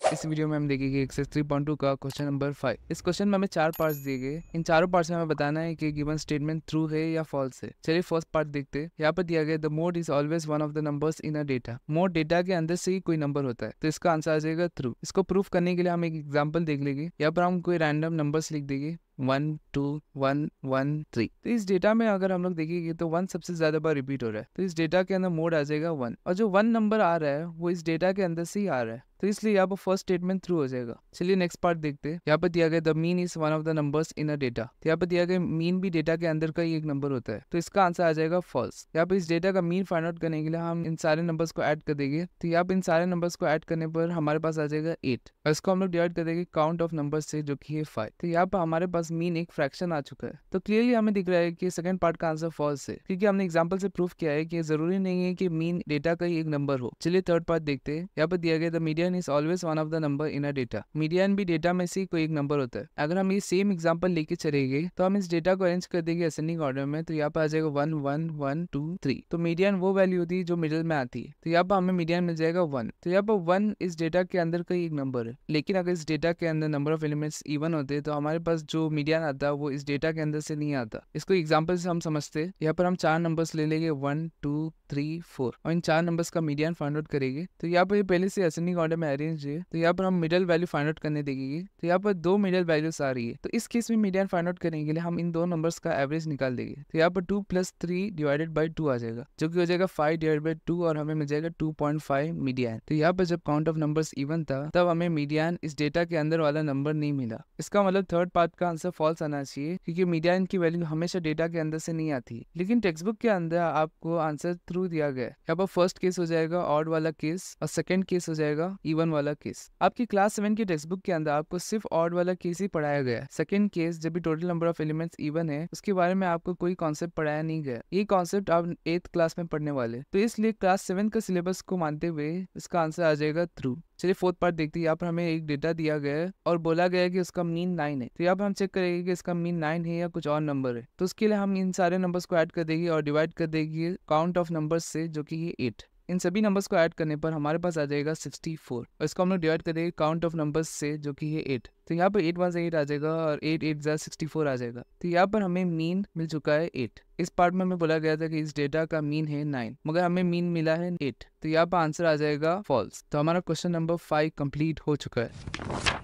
इस वीडियो में हम देखेंगे एक्सरसाइज 3.2 का क्वेश्चन नंबर 5। इस क्वेश्चन में हमें 4 पार्ट्स दिए गए। इन चारों पार्ट्स में हमें बताना है कि गिवन स्टेटमेंट ट्रू है या फॉल्स है। चलिए फर्स्ट पार्ट देखते हैं। यहाँ पर दिया गया the mode is always one of the numbers in a data. Mode data के अंदर से ही कोई नंबर होता है, तो इसका आंसर आ जाएगा ट्रू। इसको प्रूफ करने के लिए हम एक एग्जाम्पल देख लेंगे। यहाँ पर हम कोई रैंडम नंबर्स लिख देंगे 1 2 1 1 3। तो इस डेटा में अगर हम लोग देखेंगे तो 1 सबसे ज्यादा बार रिपीट हो रहा है, तो इस डेटा के अंदर मोड आ जाएगा 1, और जो 1 नंबर आ रहा है वो इस डेटा के अंदर से ही आ रहा है, तो इसलिए यहाँ पर फर्स्ट स्टेटमेंट ट्रू हो जाएगा। चलिए नेक्स्ट पार्ट देखते हैं। यहाँ पर दिया गया the mean is one of the numbers in a data. तो यहाँ पर दिया गया मीन भी डेटा के अंदर का ही एक नंबर होता है, तो इसका आंसर आ जाएगा फॉल्स। यहाँ पर इस डेटा का मीन फाइंड आउट करने के लिए हम इन सारे नंबर्स को ऐड कर देंगे। तो यहाँ पर इन सारे नंबर्स को ऐड करने पर हमारे पास आ जाएगा 8, और इसको हम लोग डिवाइड कर देंगे काउंट ऑफ नंबर्स से जो कि है 5। तो यहाँ पर हमारे पास मीन एक फ्रैक्शन आ चुका है। तो क्लियरली हमें दिख रहा है कि सेकंड पार्ट का आंसर फॉल्स है, क्योंकि हमने एग्जांपल से प्रूफ किया है कि जरूरी नहीं है कि मीन डेटा का ही एक नंबर हो। चलिए थर्ड पार्ट देखते हैं। यहाँ पर दिया गया the median is always one of the number in a data. Median भी डेटा में से कोई एक नंबर होता है। अगर हम ये सेम एग्जांपल लेके चलेंगे तो हम इस डेटा को अरेंज कर देंगे असेंडिंग ऑर्डर में। तो यहाँ पर आ जाएगा 1 1 1 2 3। तो मीडियन वो वैल्यू होती है जो मिडिल में आती है, तो यहाँ पर हमें मीडियन मिल जाएगा 1। तो यहाँ पर 1 इस डेटा के अंदर का ही एक नंबर है, लेकिन अगर इस डेटा के अंदर नंबर ऑफ एलिमेंट्स इवन होते तो हमारे पास जो मीडियन आता है वो इस डेटा के अंदर से नहीं आता। इसको एग्जांपल से हम समझते हैं। यहाँ पर हम 4 नंबर्स ले लेंगे 1 2 3 4, और इन 4 नंबर्स का मीडियन फाइंड आउट करेंगे। तो यहाँ पर पहले से असेंडिंग ऑर्डर में अरेंज है, तो यहाँ पर हम मिडिल वैल्यू फाइंड आउट करने देंगे। तो यहाँ पर 2 मिडिल वैल्यूज आ रही है, तो इस केस में मीडियन फाइंड आउट करने के लिए हम इन 2 नंबर्स का एवरेज निकाल देंगे। तो यहाँ पर 2 + 3 डिवाइडेड बाई 2 आ जाएगा, जो कि हो जाएगा 5 डिवाइडेड बाई 2, और हमें मिल जाएगा 2.5 मीडियन। तो यहाँ पर जब काउंट ऑफ नंबर्स इवन था तब हमें मीडियन इस डेटा के अंदर वाला नंबर नहीं मिला। इसका मतलब थर्ड पार्ट का आंसर फॉल्स आना चाहिए, क्योंकि मीडियन की वैल्यू हमेशा डेटा के अंदर से नहीं आती, लेकिन टेक्स्ट बुक के अंदर आपको आंसर थ्रू दिया गया है। यहाँ पर फर्स्ट केस हो जाएगा ऑड वाला केस, और सेकंड केस हो जाएगा इवन वाला केस। आपकी क्लास 7 की टेक्स्ट बुक के अंदर आपको सिर्फ ऑड वाला केस ही पढ़ाया गया है। सेकंड केस जब भी total number of elements even है उसके बारे में आपको कोई कॉन्सेप्ट पढ़ाया नहीं गया। ये कॉन्सेप्ट आप 8th क्लास में पढ़ने वाले, तो इसलिए क्लास 7 का सिलेबस को मानते हुए इसका आंसर आ जाएगा थ्रू। चलिए फोर्थ पार्ट देखते हैं। यहाँ पर हमें एक डेटा दिया गया है और बोला गया है कि उसका मीन 9 है। तो यहाँ पर हम चेक करेंगे कि इसका मीन 9 है या कुछ और नंबर है। तो उसके लिए हम इन सारे नंबर्स को ऐड कर देंगे और डिवाइड कर देंगे काउंट ऑफ नंबर्स से, जो कि ये 8। इन सभी नंबर्स को ऐड करने पर हमारे पास आ जाएगा 64 और इसको हम लोग डिवाइड करेंगे काउंट ऑफ नंबर्स से जो कि है 8। तो यहाँ पर 8 1 8 आ जाएगा और 8 8 जा 64 आ जाएगा। तो यहाँ पर हमें मीन मिल चुका है 8। इस पार्ट में हमें बोला गया था कि इस डेटा का मीन है 9 मगर हमें मीन मिला है 8। तो यहाँ पर आंसर आ जाएगा फॉल्स। तो हमारा क्वेश्चन नंबर 5 कंप्लीट हो चुका है।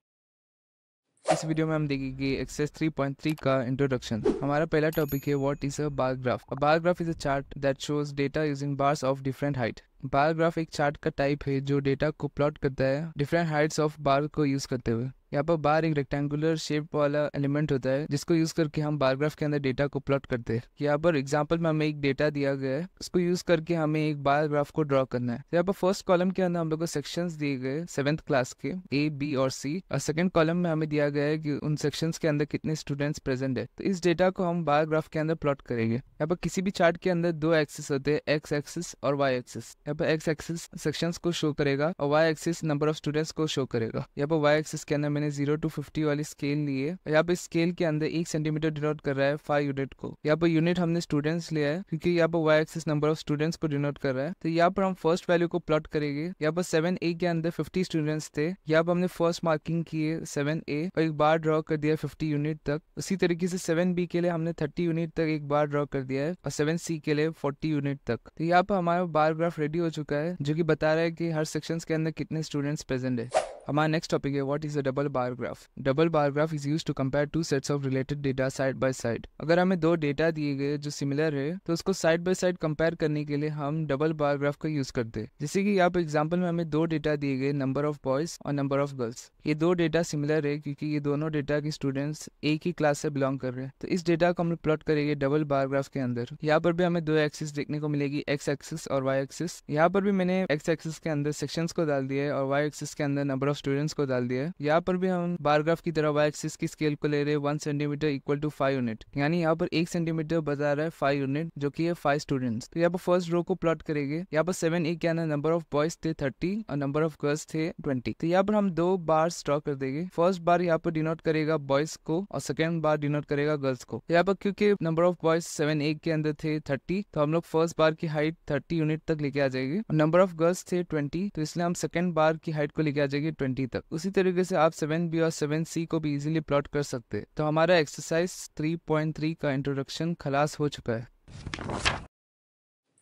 इस वीडियो में हम देखेंगे एक्सरसाइज 3.3 का इंट्रोडक्शन। हमारा पहला टॉपिक है what is a bar graph. A bar graph is a chart that shows data using bars of different height. Bar graph एक चार्ट का टाइप है जो डेटा को प्लॉट करता है डिफरेंट हाइट्स ऑफ बार को यूज करते हुए। यहाँ पर बार एक रेक्टेंगुलर शेप वाला एलिमेंट होता है जिसको यूज करके हम बार ग्राफ के अंदर डेटा को प्लॉट करते हैं। यहाँ पर एग्जांपल में हमें एक डेटा दिया गया है, उसको यूज करके हमें एक बार ग्राफ को ड्रॉ करना है। यहाँ पर फर्स्ट कॉलम के अंदर हम लोग को सेक्शंस दिए गए 7th क्लास के A, B और C और सेकंड कॉलम में हमें दिया गया है कि उन सेक्शंस के अंदर कितने स्टूडेंट्स प्रेजेंट है। तो इस डेटा को हम बार ग्राफ के अंदर प्लॉट करेंगे। यहाँ पर किसी भी चार्ट के अंदर दो एक्सिस होते हैं, एक्स एक्सिस और वाई एक्सिस। यहाँ पर एक्स एक्सिस सेक्शंस को शो करेगा और Y axis number of students को शो करेगा। यहाँ पर वाई एक्सिस के अंदर मैंने 0 to 50 वाली स्केल लिए। यहाँ पे स्केल के अंदर 1 सेंटीमीटर डिनोट कर रहा है 5 यूनिट को। यहाँ पर यूनिट हमने स्टूडेंट्स लिया है क्योंकि यहाँ पर y axis number of students को डिनोट कर रहा है। तो यहाँ पर हम फर्स्ट वैल्यू को प्लॉट करेंगे। यहाँ पर 7A के अंदर 50 स्टूडेंट्स थे। यहाँ पर हमने फर्स्ट मार्किंग किए 7A और एक बार ड्रॉ कर दिया 50 यूनिट तक। उसी तरीके से 7B के लिए हमने 30 यूनिट तक एक बार ड्रॉ कर दिया है और 7C के लिए 40 यूनिट तक। तो यहाँ पर हमारा बार ग्राफ रेडी हो चुका है जो कि बता रहा है कि हर सेक्शन के अंदर कितने स्टूडेंट्स प्रेजेंट है। हमारा नेक्स्ट टॉपिक है what is a double bar graph. Double bar graph is used to compare two sets of related data side by side. अगर हमें दो डेटा दिए गए जो सिमिलर है तो उसको साइड बाय साइड कंपेयर करने के लिए हम डबल बार ग्राफ का यूज करते हैं। जैसे कि यहाँ पर एग्जांपल में हमें दो डेटा दिए गए, नंबर ऑफ बॉयज और नंबर ऑफ गर्ल्स। ये दो डेटा सिमिलर है क्योंकि ये दोनों डेटा के स्टूडेंट्स एक ही क्लास से बिलोंग कर रहे हैं। तो इस डेटा को हम प्लॉट करेंगे डबल बार ग्राफ के अंदर। यहाँ पर भी हमें दो एक्सिस देखने को मिलेगी, एक्स एक्सिस और वाई एक्सिस। यहाँ पर भी मैंने एक्स एक्सिस के अंदर सेक्शंस को डाल दिया है और वाई एक्सिस के अंदर नंबर ऑफ स्टूडेंट्स को डाल दिया है। यहाँ पर भी हम बार ग्राफ की तरह वाई एक्सिस की स्केल को ले रहे हैं 1 सेंटीमीटर इक्वल टू 5 यूनिट। यानी यहाँ पर 1 सेंटीमीटर बता रहा है 5 यूनिट जो कि है 5 स्टूडेंट्स। तो यहाँ पर फर्स्ट रो को प्लॉट करेंगे। यहाँ पर 7A के अंदर नंबर ऑफ बॉयज थे 30 और नंबर ऑफ गर्ल्स थे 20। तो यहाँ पर हम दो बार्स ड्रॉ कर देंगे। फर्स्ट बार यहाँ पर डिनोट करेगा बॉयज को और सेकेंड बार डिनोट करेगा गर्ल्स को। यहाँ पर क्योंकि नंबर ऑफ बॉयज 7A के अंदर थे 30 तो हम लोग फर्स्ट बार की हाइट 30 यूनिट तक लेके आ जाएंगे और नंबर ऑफ गर्ल्स थे 20 तो इसलिए हम सेकेंड बार की हाइट को लेके आ जाएंगे 20 तक। उसी तरीके से आप 7B और 7C को भी इजीली प्लॉट कर सकते हैं। तो हमारा एक्सरसाइज 3.3 का इंट्रोडक्शन खलास हो चुका है।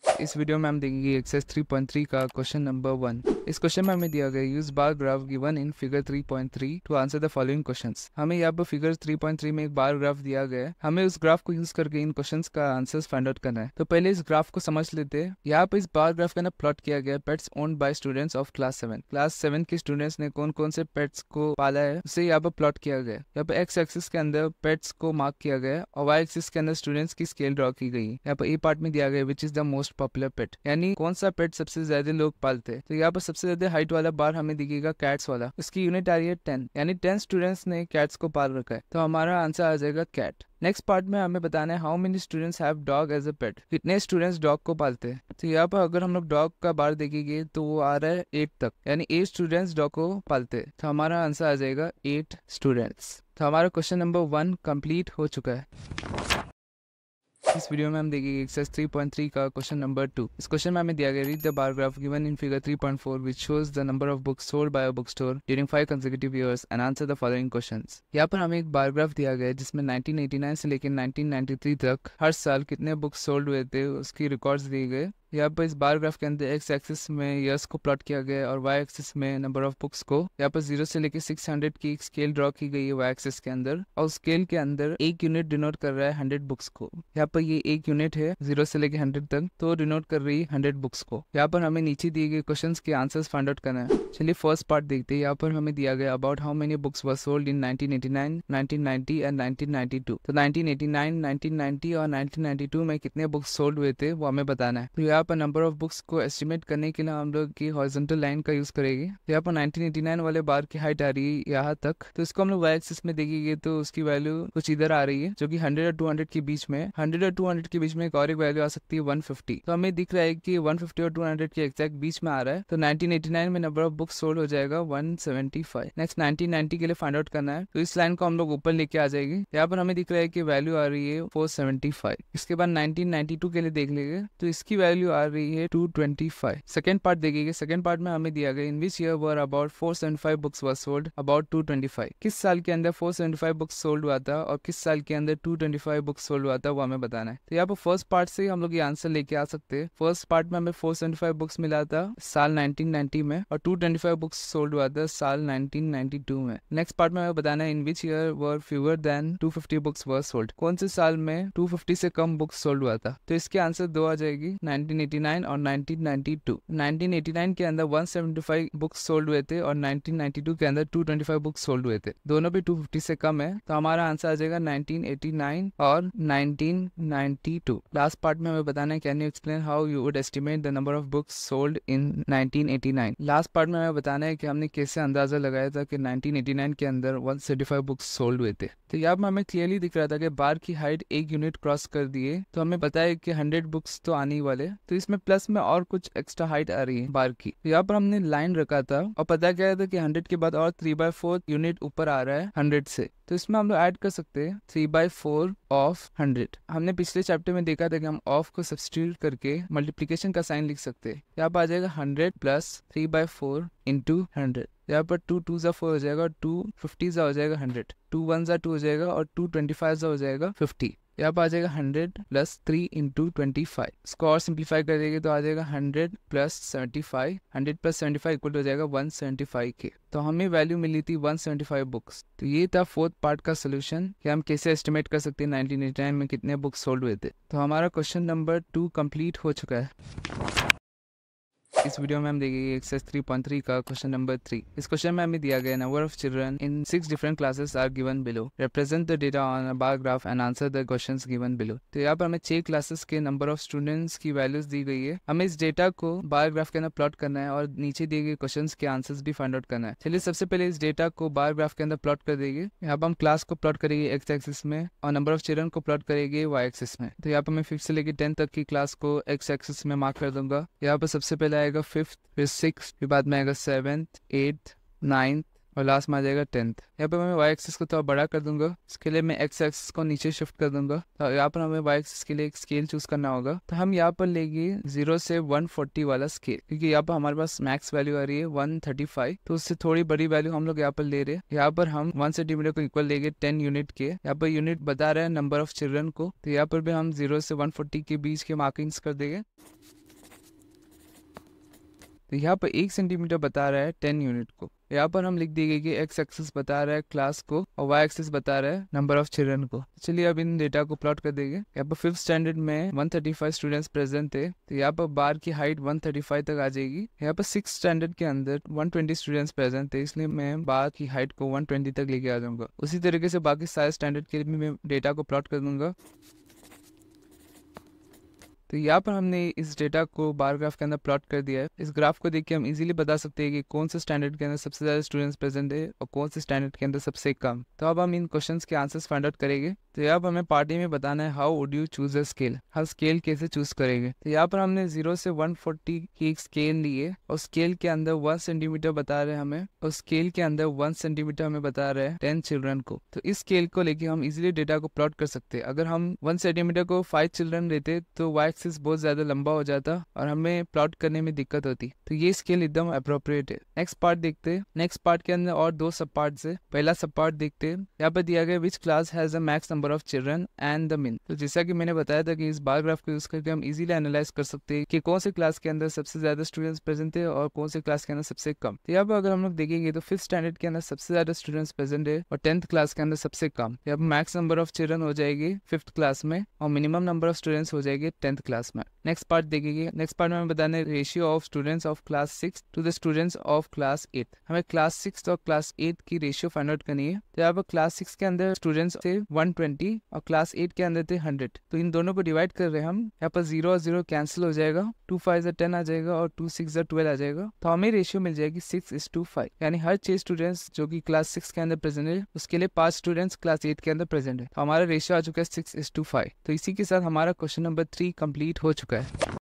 इस वीडियो में हम देखेंगे एक्सरसाइज 3.3 का क्वेश्चन नंबर 1। इस क्वेश्चन में हमें दिया गया use bar graph given in figure 3.3 to answer the following questions. हमें यहाँ पर फिगर 3.3 में एक बार ग्राफ दिया गया है। हमें उस ग्राफ को यूज करके इन क्वेश्चंस का आंसर्स फाइंड आउट करना है। तो पहले इस ग्राफ को समझ लेते हैं। यहाँ पर इस बार ग्राफ का ना प्लॉट किया गया pets owned by students of class 7। Class 7 के स्टूडेंट्स ने कौन कौन से पेट्स को पाला है उसे यहाँ पर प्लॉट किया गया है। यहाँ पर एक्स एक्सिस के अंदर पेट्स को मार्क किया गया और वाई एक्सिस के अंदर स्टूडेंट्स की स्केल ड्रॉ की गई। यहाँ पर ए पार्ट में दिया गया which is the most popular pet, यानी कौन सा पेट सबसे ज्यादा लोग पालते हैं। तो यहाँ पर सबसे ज्यादा हाइट वाला बार हमें दिखेगा कैट्स वाला, उसकी यूनिट आ रही है 10, यानी 10 स्टूडेंट्स ने कैट्स को पाल रखा है। तो हमारा आंसर आ जाएगा कैट। नेक्स्ट पार्ट में हमें बताना है how many students have dog as a pet, कितने स्टूडेंट्स डॉग को पालते हैं। तो यहाँ पर अगर हम लोग डॉग का बार देखेंगे तो वो आ रहा है 8 तक, यानी 8 स्टूडेंट्स डॉग को पालते हैं। तो हमारा आंसर आ जाएगा 8 स्टूडेंट्स। तो हमारा क्वेश्चन नंबर 1 कंप्लीट हो चुका है। इस वीडियो में हम देखेंगे एक्सरसाइज 3.3 का क्वेश्चन नंबर 2। इस क्वेश्चन में हमें दिया गया read the bar graph given in figure 3.4 which shows the number of books sold by a book store during 5 consecutive years and answer the following questions. यहाँ पर हमें एक बार ग्राफ दिया गया है जिसमें 1989 से लेकर 1993 तक हर साल कितने बुक्स सोल्ड हुए थे उसकी रिकॉर्ड्स दिए गए। यहाँ पर इस बार ग्राफ के अंदर एक्स एक्सिस में ईयर्स को प्लॉट किया गया और वाई एक्सिस में नंबर ऑफ बुक्स को। यहाँ पर 0 से लेकर 600 की एक स्केल ड्रॉ की गई है वाई एक्सिस के अंदर और स्केल के अंदर एक यूनिट डिनोट कर रहा है 100 बुक्स को। यहाँ पर ये एक यूनिट है 0 से लेकर 100 तक तो डिनोट कर रही है 100 बुक्स को। यहाँ पर हमें नीचे दिए गए क्वेश्चंस के आंसर्स फाइंड आउट करना है। चलिए फर्स्ट पार्ट देखते हैं। यहाँ पर हमें दिया गया about how many books were sold in 1989, 1990 and 1992। तो 1989, 1990 और 1992 में कितने बुक्स सोल्ड हुए थे वो हमें बताना है। तो यहाँ पर नंबर ऑफ बुक्स को एस्टिमेट करने के लिए हम लोग की हॉरिजॉन्टल लाइन का यूज करेंगे। यहाँ पर 1989 वाले बार की हाइट आ रही है यहाँ तक, तो इसको हम लोग वाई एक्सिस में देखेंगे तो उसकी वैल्यू कुछ इधर आ रही है जो कि 100 और 200 के बीच में। 100 और 200 के बीच में एक और एक वैल्यू आ सकती है 150। तो हमें दिख रहा है कि 150 और 200 के एग्जैक्ट बीच में आ रहा है। तो 1989 में नंबर ऑफ बुक्स सोल्ड हो जाएगा 175। नेक्स्ट 1990 के लिए फाइंड आउट करना है तो इस लाइन को हम लोग ऊपर लेके आ जाएंगे। यहाँ पर हमें दिख रहा है कि वैल्यू आ रही है 475। इसके बाद 1992 के लिए देख लेंगे तो इसकी वैल्यू वैल्यू आ रही है 225। सेकंड पार्ट देखिए, सेकंड पार्ट में हमें दिया गया in which year were about 475 books were sold about 225। किस साल के अंदर 475 बुक्स सोल्ड हुआ था और किस साल के अंदर 225 बुक्स सोल्ड हुआ था, वो हमें बताना है। तो यहाँ पर फर्स्ट पार्ट से हम लोग ये आंसर लेके आ सकते हैं। फर्स्ट पार्ट में हमें 475 बुक्स मिला था साल 1990 में और 225 बुक्स सोल्ड हुआ था साल 1992 में। नेक्स्ट पार्ट में हमें बताना है in which year were fewer than 250 books were sold, कौन से साल में 250 से कम बुक्स सोल्ड हुआ था। तो इसके आंसर दो आ जाएगी, 1989 और 1992। 1989 के अंदर 175 बुक्स सोल्ड हुए थे और 1992 के अंदर 225 बुक्स सोल्ड हुए थे, दोनों भी 250 से कम है। तो हमारा आंसर आ जाएगा 1989 और 1992। लास्ट पार्ट में हमें बताना है can you explain how you would estimate the number of books sold in 1989। Last part में हमें बताना है कि हमने कैसे अंदाजा लगाया था कि 1989 के अंदर 175 बुक्स सोल्ड हुए थे। तो यहाँ पर हमें क्लियरली दिख रहा था कि बार की हाइट 1 यूनिट क्रॉस कर दिए, तो हमें पता है कि 100 बुक्स तो आने ही वाले, तो इसमें प्लस में और कुछ एक्स्ट्रा हाइट आ रही है बार की। तो यहाँ पर हमने लाइन रखा था और पता क्या था कि 100 के बाद और 3/4 यूनिट ऊपर आ रहा है 100 से, तो इसमें हम लोग ऐड कर सकते हैं 3/4 ऑफ 100। हमने पिछले चैप्टर में देखा था कि हम ऑफ को सब्स्टिट्यूट करके मल्टीप्लिकेशन का साइन लिख सकते हैं। यहाँ पर आ जाएगा 100 प्लस 3/4 इंटू 100। यहाँ पर 2 2 ज़ा 4 हो जाएगा और 2 50 ज़ा हो जाएगा 100, 2 1 ज़ा 2 हो जाएगा और 2 25 ज़ा हो जाएगा 50। यहाँ पर आ जाएगा 100 प्लस 3 इंटू 25। इसको और सिंप्लीफाई कर देंगे तो आ जाएगा 100 प्लस 75। 100 प्लस 75 इक्वल हो जाएगा 175 के। तो हमें वैल्यू मिली थी 175 बुक्स। तो ये था फोर्थ पार्ट का सोल्यूशन कि हम कैसे एस्टिमेट कर सकते हैं 1989 में कितने बुक्स सोल्ड हुए थे। तो हमारा क्वेश्चन नंबर 2 कंप्लीट हो चुका है। इस वीडियो में हम देखेंगे एक्सरसाइज 3.3 का क्वेश्चन नंबर 3। इस क्वेश्चन में हमें दिया गया number of children in 6 different classes are given below, represent the data on a bar graph and answer the questions given below. तो यहाँ पर हमें 6 क्लासेस के नंबर ऑफ स्टूडेंट्स की वैल्यूज दी गई है। हमें इस डेटा को बार ग्राफ के अंदर प्लॉट करना है और नीचे दिए गए क्वेश्चंस के आंसर्स भी फाइंड आउट करना है। चलिए सबसे पहले इस डेटा को बार ग्राफ के अंदर प्लॉट कर देंगे। यहाँ पर हम क्लास को प्लॉट करेंगे एक्स एक्सिस में और नंबर ऑफ चिल्ड्रन को प्लॉट करेंगे वाई एक्सिस में। तो यहाँ पर मैं 5th से लेकर 10th तक की क्लास को एक्स एक्सिस में मार्क कर दूंगा। यहाँ पर सबसे पहले आएगा 5th, फिर 6th, फिर बाद में आएगा 7th, 8th, 9th और लास्ट में आ जाएगा 10th। यहाँ पे मैं वाई एक्सिस को थोड़ा बड़ा कर दूंगा, इसके लिए मैं एक्स एक्सिस को नीचे शिफ्ट कर दूंगा। तो यहाँ पर हमें वाई एक्सिस के लिए एक स्केल चूज करना होगा। तो हम यहाँ पर लेंगे 0 से 140 वाला स्केल, क्योंकि यहाँ पर हमारे पास मैक्स वैल्यू आ रही है 135, तो उससे थोड़ी बड़ी वैल्यू हम लोग यहाँ पर ले रहे हैं। यहाँ पर हम 1 सेंटीमीटर को इक्वल लेंगे 10 यूनिट के। यहाँ पर यूनिट बता रहे हैं नंबर ऑफ चिल्ड्रन को, तो यहाँ पर भी हम 0 से 140 के बीच के मार्किंग्स कर देंगे। तो यहाँ पर 1 सेंटीमीटर बता रहा है 10 यूनिट को। यहाँ पर हम लिख देंगे कि एक्स एक्सिस बता रहा है क्लास को और वाई एक्सिस बता रहा है नंबर ऑफ चिल्ड्रन को। चलिए अब इन डेटा को प्लॉट कर देंगे। यहाँ पर 5th स्टैंडर्ड में 135 स्टूडेंट्स प्रेजेंट थे, तो यहाँ पर बार की हाइट 135 तक आ जाएगी। यहाँ पर 6th स्टैंडर्ड के अंदर 120 स्टूडेंट्स प्रेजेंट थे, इसलिए मैं बार की हाइट को 120 तक लेके आ जाऊंगा। उसी तरीके से बाकी सारे स्टैंडर्ड के लिए भी मैं डेटा को प्लॉट कर दूंगा। तो यहाँ पर हमने इस डेटा को बार ग्राफ के अंदर प्लॉट कर दिया है। इस ग्राफ को देख के हम इजीली बता सकते हैं कि कौन से स्टैंडर्ड के अंदर सबसे ज्यादा स्टूडेंट्स प्रेजेंट है और कौन से स्टैंडर्ड के अंदर सबसे कम। तो अब हम इन क्वेश्चंस के आंसर्स फाइंड आउट करेंगे। तो यहाँ पर हमें पार्टी में बताना है how would you choose a scale, हम स्केल कैसे चूज करेंगे। तो यहाँ पर हमने 0 से 140 की एक स्केल ली है और स्केल के अंदर 1 सेंटीमीटर बता रहे हैं हमें, और स्केल के अंदर 1 सेंटीमीटर हमें बता रहे हैं 10 चिल्ड्रन को। तो इस स्केल को लेके हम इजिली डेटा को प्लॉट कर सकते हैं। अगर हम 1 सेंटीमीटर को 5 चिल्ड्रन देते तो वाई एक्सिस बहुत ज्यादा लंबा हो जाता और हमें प्लॉट करने में दिक्कत होती। तो ये स्केल एकदम अप्रोप्रिएट है। नेक्स्ट पार्ट देखते हैं। नेक्स्ट पार्ट के अंदर और 2 सब पार्ट है। पहला सब पार्ट देखते हैं। यहाँ पर दिया गया which class has a max number of children and the mean. तो जैसा कि मैंने बताया था कि इस बार ग्राफ को यूज करके हम इजीली एनालाइज कर सकते हैं कि कौन से क्लास के अंदर सबसे ज्यादा स्टूडेंट्स प्रेजेंट है और कौन से क्लास के अंदर सबसे कम। तो यहाँ पर अगर हम लोग देखेंगे तो 5th स्टैंडर्ड के अंदर सबसे ज्यादा स्टूडेंट्स प्रेजेंट है और 10th क्लास के अंदर सबसे कम। यहाँ पर मैक्स नंबर ऑफ चिल्ड्रन हो जाएगी 5th क्लास में और मिनिमम नंबर ऑफ स्टूडेंट्स हो जाएगी 10th क्लास में। नेक्स्ट पार्ट देखेंगे। नेक्स्ट पार्ट में हमें बताना है ratio of students of class 6 to the students of class 8। हमें क्लास 6 और क्लास 8 की रेशियो फाइंड आउट करनी है। तो यहाँ पर क्लास 6 के अंदर स्टूडेंट्स थे 120 और क्लास 8 के अंदर थे 100। तो इन दोनों को डिवाइड कर रहे हैं हम। यहाँ पर 0 और 0 कैंसिल हो जाएगा, 2 5 10 आ जाएगा और 2 6 12 आ जाएगा। तो हमें रेशियो मिल जाएगी 6:5, यानी हर 6 स्टूडेंट्स जो कि क्लास 6 के अंदर प्रेजेंट है उसके लिए 5 स्टूडेंट्स क्लास 8 के अंदर प्रेजेंट है। तो हमारा रेशियो आ चुका है 6:5। तो इसी के साथ हमारा क्वेश्चन नंबर 3 कंप्लीट हो चुका है।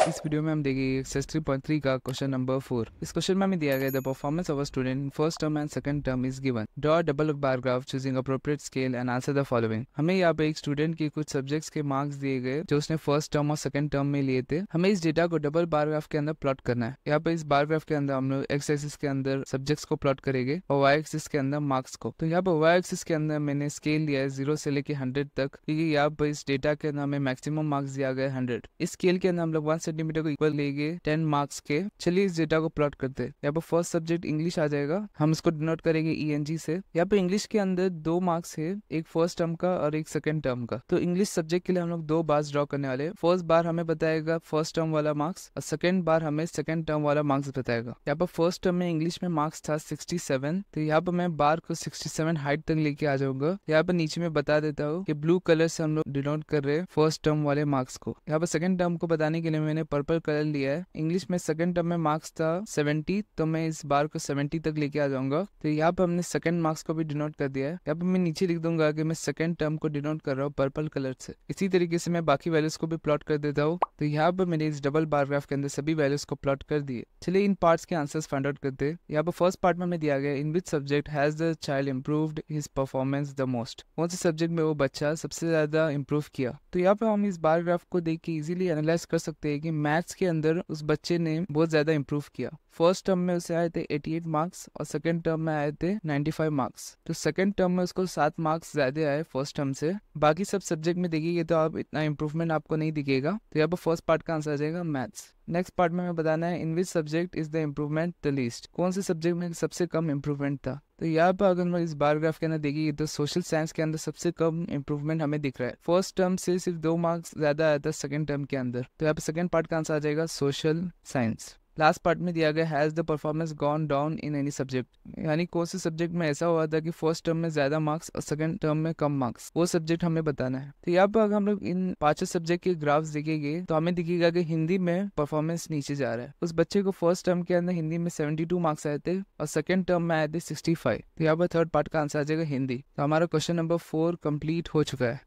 इस वीडियो में हम देखेंगे एक्सरसाइज 3.3 का क्वेश्चन नंबर 4। इस क्वेश्चन में हमें दिया गया the performance of a student in first term and second term is given. Draw a double bar graph choosing appropriate scale and answer the following. हमें यहाँ पे एक स्टूडेंट के कुछ सब्जेक्ट्स के मार्क्स दिए गए जो उसने फर्स्ट टर्म और सेकंड टर्म में लिए थे। हमें इस डेटा को डबल बार ग्राफ के अंदर प्लॉट करना है। यहाँ पे इस बार ग्राफ के अंदर हम लोग एक्स एक्सिस के अंदर सब्जेक्ट्स को प्लॉट करेंगे और वाई एक्सिस के अंदर मार्क्स को। तो यहाँ पे वाई एक्सिस के अंदर मैंने स्केल लिया है 0 से लेके 100 तक, क्योंकि यहाँ पर इस डेटा के अंदर हमें मैक्सिमम मार्क्स दिया गया 100। इस स्केल के अंदर हम लोग 1 सेंटीमीटर को इक्वल लेंगे 10 मार्क्स के। चलिए इस डेटा को प्लॉट करते हैं। यहाँ पर फर्स्ट सब्जेक्ट इंग्लिश आ जाएगा, हम इसको डिनोट करेंगे ENG से। यहाँ पे इंग्लिश के अंदर 2 मार्क्स है, एक फर्स्ट टर्म का और एक सेकंड टर्म का। तो इंग्लिश सब्जेक्ट के लिए हम लोग 2 बार्स ड्रॉ करने वाले हैं। फर्स्ट बार हमें बताएगा फर्स्ट टर्म वाला मार्क्स और सेकंड बार हमें सेकंड टर्म वाला मार्क्स बताएगा। यहाँ पर फर्स्ट टर्म में इंग्लिश में मार्क्स था 67, तो यहाँ पर मैं बार को 67 हाइट तक लेके आ जाऊंगा। यहाँ पर नीचे में बता देता हूँ कि ब्लू कलर से हम लोग डिनोट कर रहे हैं फर्स्ट टर्म वाले मार्क्स को। यहाँ पर सेकंड टर्म को बताने के लिए मैंने पर्पल कलर लिया है। इंग्लिश में सेकंड टर्म में मार्क्स था 70, तो मैं इस बार को 70 तक लेके आ जाऊंगा। तो यहाँ पर हमने सेकंड मार्क्स को भी डिनोट कर दिया है। यहाँ पर मैं नीचे लिख दूंगा कि मैं सेकंड टर्म को डिनोट कर रहा हूँ पर्पल कलर से। इसी तरीके से मैं बाकी वैल्यूज को भी प्लॉट कर देता हूँ। तो यहाँ पर मैंने इस डबल बार ग्राफ के अंदर सभी वैल्यूज को प्लॉट कर दिए। चलिए इन पार्ट्स के आंसर्स फाइंड आउट करते हैं। यहाँ पर फर्स्ट पार्ट में हमें दिया गया in which subject has the child improved his performance the most. कौन से सब्जेक्ट में वो बच्चा सबसे ज्यादा इम्प्रूव किया। तो यहाँ पे हम इस बार ग्राफ को देख के इजीली एनालाइज कर सकते हैं कि मैथ्स के अंदर उस बच्चे ने बहुत ज्यादा इम्प्रूव किया। फर्स्ट टर्म में उसे आए थे 88 मार्क्स और सेकंड टर्म में आए थे 95 मार्क्स। तो सेकंड टर्म में उसको 7 मार्क्स ज्यादा आए फर्स्ट टर्म से। बाकी सब सब्जेक्ट में देखिए तो आप इतना इम्प्रूवमेंट आपको नहीं दिखेगा। तो यहाँ पर फर्स्ट पार्ट का आंसर आ जाएगा मैथ्स। नेक्स्ट पार्ट में हमें बताना है in which subject is the improvement the least. कौन से सब्जेक्ट में सबसे कम इम्प्रूवमेंट था। तो यहाँ पर अगर मैं इस बार ग्राफ के अंदर देखिए तो सोशल साइंस के अंदर सबसे कम इम्प्रूवमेंट हमें दिख रहा है। फर्स्ट टर्म से सिर्फ 2 मार्क्स ज्यादा आया था सेकंड टर्म के अंदर। तो यहाँ पे सेकंड पार्ट का आंसर आ जाएगा सोशल साइंस। लास्ट पार्ट में दिया गया has the performance gone down in any subject, यानी कौन से सब्जेक्ट में ऐसा हुआ था कि फर्स्ट टर्म में ज्यादा मार्क्स और सेकंड टर्म में कम मार्क्स, वो सब्जेक्ट हमें बताना है। तो यहाँ पर अगर हम लोग इन 5 सब्जेक्ट के ग्राफ्स देखेंगे तो हमें दिखेगा कि हिंदी में परफॉर्मेंस नीचे जा रहा है। उस बच्चे को फर्स्ट टर्म के अंदर हिंदी में 72 मार्क्स आए थे और सेकंड टर्म में आए थे 65। तो यहाँ पर थर्ड पार्ट का आंसर आ जाएगा हिंदी। तो हमारा क्वेश्चन नंबर 4 कंप्लीट हो चुका है।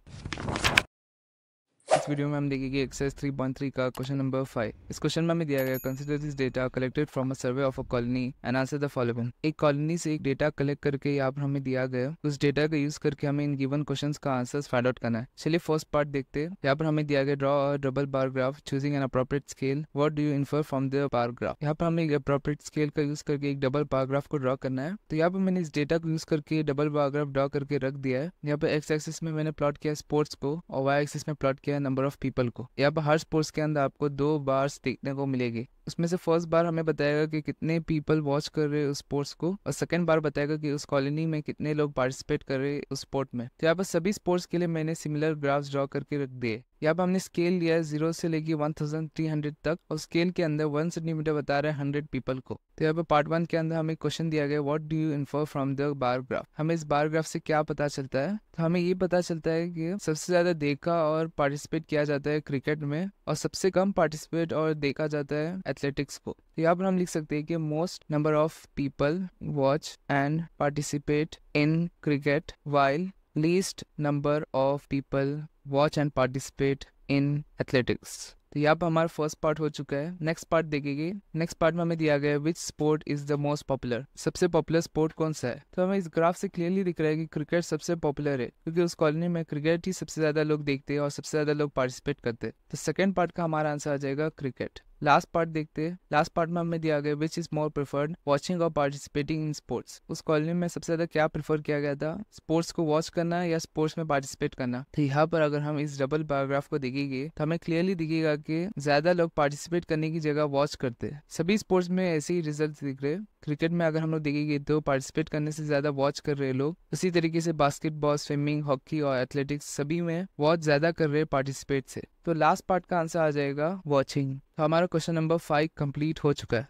इस वीडियो में हम देखेंगे एक्सरसाइज 3.3 का क्वेश्चन नंबर 5। इस क्वेश्चन में हमें दिया गया consider this data collected from a survey of a colony and answer the following. एक कॉलोनी से एक डेटा कलेक्ट करके यहाँ पर हमें दिया गया, उस डेटा का यूज करके हमें इन गिवन क्वेश्चंस का आंसर्स फाइंड आउट करना है। चलिए फर्स्ट पार्ट देखते हैं। यहाँ पर हमें दिया गया draw a double bar graph choosing an appropriate scale, what do you infer from the bar graph. यहाँ पर हमें एक अप्रोप्रिएट स्केल का यूज करके एक डबल बार ग्राफ को ड्रॉ करना है। तो यहाँ पर मैंने इस डेटा को यूज करके डबल बार ग्राफ ड्रॉ करके रख दिया है। यहाँ पर एक्स एक्सिस में मैंने प्लॉट किया स्पोर्ट्स को और वाई एक्सिस में प्लॉट किया नंबर ऑफ पीपल को। यहाँ पर हर स्पोर्ट्स के अंदर आपको 2 बार्स देखने को मिलेगी। उसमें से फर्स्ट बार हमें बताएगा कि कितने पीपल वॉच कर रहे हैं उस स्पोर्ट्स को और सेकंड बार बताएगा कि उस कॉलोनी में कितने लोग पार्टिसिपेट कर रहे हैं उस स्पोर्ट में। तो यहाँ पर सभी स्पोर्ट्स के लिए मैंने सिमिलर ग्राफ्स ड्रॉ करके रख दिए। यहाँ पर हमने स्केल लिया है 0 से लेके 1300 तक और स्केल के अंदर 1 सेंटीमीटर बता रहा है 100 पीपल को। तो यहाँ पर पार्ट 1 के अंदर हमें क्वेश्चन दिया गया what do you infer from the bar graph. हमें इस बार ग्राफ से क्या पता चलता है। तो हमें ये पता चलता है कि सबसे ज्यादा देखा और पार्टिसिपेट किया जाता है क्रिकेट में और सबसे कम पार्टिसिपेट और देखा जाता है एथलेटिक्स को। तो यहाँ पर हम लिख सकते हैं कि most number of people watch and participate in cricket while least number of people watch and participate in athletics. तो यहाँ पर हमारा फर्स्ट पार्ट हो चुका है। नेक्स्ट पार्ट देखेंगे। नेक्स्ट पार्ट में हमें दिया गया है which sport is the most popular, सबसे पॉपुलर स्पोर्ट कौन सा है। तो हमें इस ग्राफ से क्लियरली दिख रहा है कि क्रिकेट सबसे पॉपुलर है, क्योंकि उस कॉलोनी में क्रिकेट ही सबसे ज्यादा लोग देखते हैं और सबसे ज्यादा लोग पार्टिसिपेट करते हैं। तो सेकंड पार्ट का हमारा आंसर आ जाएगा क्रिकेट। लास्ट पार्ट देखते हैं। लास्ट पार्ट में हमें दिया गया which is more preferred watching और पार्टिसिपेटिंग इन स्पोर्ट्स। उस कॉलोनी में सबसे ज्यादा क्या प्रेफर किया गया था, स्पोर्ट्स को वॉच करना या स्पोर्ट्स में पार्टिसिपेट करना। तो यहाँ पर अगर हम इस डबल पैराग्राफ को देखेंगे तो हमें क्लियरली दिखेगा कि ज्यादा लोग पार्टिसिपेट करने की जगह वॉच करते हैं। सभी स्पोर्ट्स में ऐसे ही रिजल्ट दिख रहे हैं। क्रिकेट में अगर हम लोग देखेंगे तो पार्टिसिपेट करने से ज्यादा वॉच कर रहे हैं लोग। उसी तरीके से बास्केटबॉल, स्विमिंग, हॉकी और एथलेटिक्स सभी में वॉच ज्यादा कर रहे हैं पार्टिसिपेट से। तो लास्ट पार्ट का आंसर आ जाएगा वॉचिंग। तो हमारा क्वेश्चन नंबर 5 कंप्लीट हो चुका है।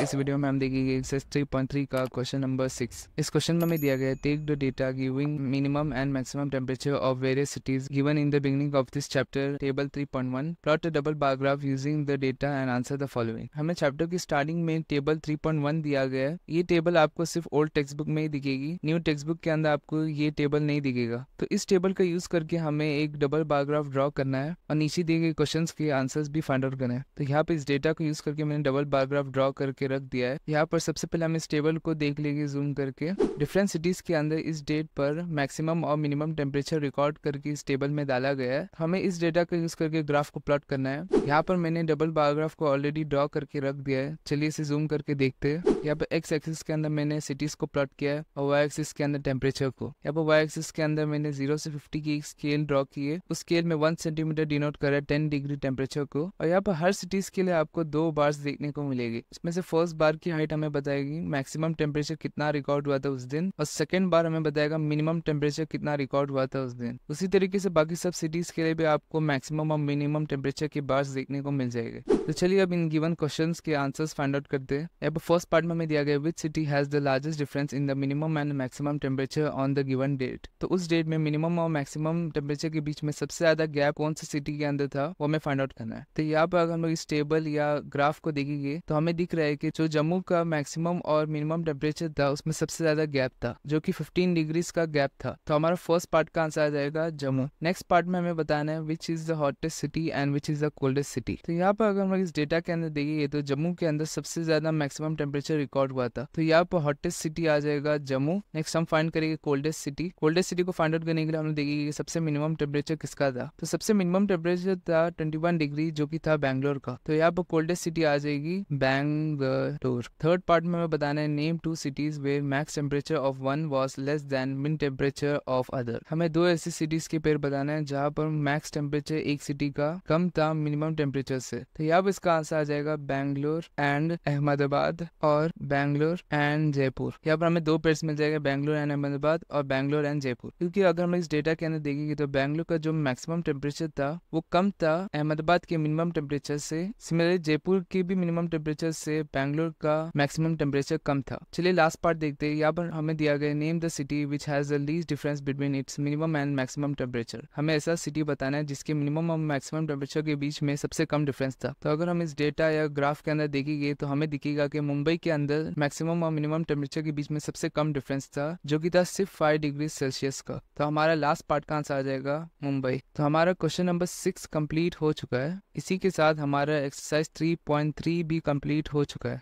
इस वीडियो में हम देखेंगे एक्सरसाइज 3.3 का क्वेश्चन नंबर 6। इस क्वेश्चन में हमें दिया गया है take the data giving minimum and maximum temperature of various cities given in the beginning of this chapter table 3.1 plot a double bar graph using the data and answer the following. हमें chapter की starting में table 3.1 दिया गया है। ये table आपको सिर्फ old text book में ही दिखेगी, न्यू टेक्स्ट बुक के अंदर आपको ये टेबल नहीं दिखेगा। तो इस टेबल का यूज करके हमें एक डबल बार ग्राफ ड्रॉ करना है और नीचे दिए गए क्वेश्चंस के आंसर्स भी फाइंड आउट करना है। तो यहाँ पे इस डेटा को यूज करके मैंने डबल बार ग्राफ ड्रॉ करके रख दिया है। यहाँ पर सबसे पहले हम इस टेबल को देख लेंगे जूम करके। डिफरेंट सिटीज के अंदर इस डेट पर मैक्सिमम और मिनिमम टेम्परेचर रिकॉर्ड करके इस टेबल में डाला गया है। हमें इस डेटा का यूज करके ग्राफ को प्लॉट करना है। यहाँ पर मैंने डबल बार ग्राफ को ऑलरेडी ड्रॉ करके रख दिया है। चलिए इसे जूम करके देखते हैं। यहाँ पर एक्स एक्सिस के अंदर मैंने सिटीज को प्लॉट किया है और वाई एक्सिस के अंदर टेम्परेचर को। यहाँ पर वाई एक्सिस के अंदर मैंने 0 से 50 की स्केल ड्रॉ की है। उस स्केल में 1 सेंटीमीटर डिनोट कर रहा है 10 डिग्री टेम्परेचर को। और यहाँ पर हर सिटीज के लिए आपको 2 बार्स देखने को मिलेगी। इसमें से फर्स्ट बार की हाइट हमें बताएगी मैक्सिमम टेम्परेचर कितना रिकॉर्ड हुआ था उस दिन, और सेकंड बार हमें बताएगा मिनिमम टेम्परेचर कितना रिकॉर्ड हुआ था उस दिन। उसी तरीके से बाकी सब सिटीज के लिए भी आपको मैक्सिमम और मिनिमम टेम्परेचर के बार्स देखने को मिल जाएंगे। तो चलिए अब इन गिवन क्वेश्चंस के आंसर्स फाइंड आउट करते हैं। यहाँ पर फर्स्ट पार्ट में हमें दिया गया which city has the largest difference in the minimum and maximum temperature on the given date. तो उस डेट में मिनिमम और मैक्सिमम टेम्परेचर के बीच में सबसे ज्यादा गैप कौन सी सिटी के अंदर था वो हमें फाइंड आउट करना है। तो यहाँ पर अगर हम लोग इस टेबल या ग्राफ को देखेंगे तो हमें दिख रहा है कि जो जम्मू का मैक्सिमम और मिनिमम टेम्परेचर था उसमें सबसे ज्यादा गैप था, जो कि 15 डिग्रीज का गैप था। तो हमारा फर्स्ट पार्ट का आंसर आ जाएगा जम्मू। नेक्स्ट पार्ट में हमें बताना है विच is the hottest city and which is the coldest city. तो यहाँ पर अगर हम लोग इस डेटा के अंदर देखेंगे तो जम्मू के अंदर सबसे ज्यादा मैक्सिमम टेम्परेचर रिकॉर्ड हुआ था। तो यहाँ पर हॉटेस्ट सिटी आ जाएगा जम्मू। नेक्स्ट हम फाइंड करेंगे कोल्डेस्ट सिटी। कोल्डेस्ट सिटी को फाइंड आउट करने के लिए हम देखेंगे सबसे मिनिमम टेम्परेचर किसका था। तो सबसे मिनिमम टेम्परेचर था 21 डिग्री, जो कि था बैंगलोर का। तो यहाँ पर कोल्डेस्ट सिटी आ जाएगी बैंगलोर। थर्ड पार्ट में हमें बताना है name 2 cities where max temperature of one was less than min temperature of other. हमें 2 ऐसी सिटीज के पेयर बताना है जहाँ पर मैक्स टेम्परेचर एक सिटी का कम था मिनिमम टेम्परेचर से। तो यहाँ पर इसका आंसर आ जाएगा बैंगलोर एंड अहमदाबाद और बैंगलोर एंड जयपुर। यहाँ पर हमें 2 पेयर्स मिल जाएगा, बैंगलोर एंड अहमदाबाद और बैंगलोर एंड जयपुर। क्योंकि अगर हम इस डेटा के अंदर देखेंगे तो बैंगलोर का जो मैक्सिमम टेम्परेचर था वो कम था अहमदाबाद के मिनिमम टेम्परेचर से। सिमिलरली जयपुर के भी मिनिमम टेम्परेचर से बैंगलोर का मैक्सिमम टेम्परेचर कम था। चलिए लास्ट पार्ट देखते हैं। यहाँ पर हमें दिया गया name the city which has the least difference between its minimum and maximum temperature. हमें ऐसा सिटी बताना है जिसके मिनिमम और मैक्सिमम टेम्परेचर के बीच में सबसे कम डिफरेंस था। तो अगर हम इस डेटा या ग्राफ के अंदर देखेंगे तो हमें दिखेगा कि मुंबई के अंदर मैक्सिमम और मिनिमम टेम्परेचर के बीच में सबसे कम डिफरेंस था, जो कि था सिर्फ 5 डिग्री सेल्सियस का। तो हमारा लास्ट पार्ट का आंसर आ जाएगा मुंबई। तो हमारा क्वेश्चन नंबर 6 कंप्लीट हो चुका है। इसी के साथ हमारा एक्सरसाइज 3.3 भी कंप्लीट हो चुका है।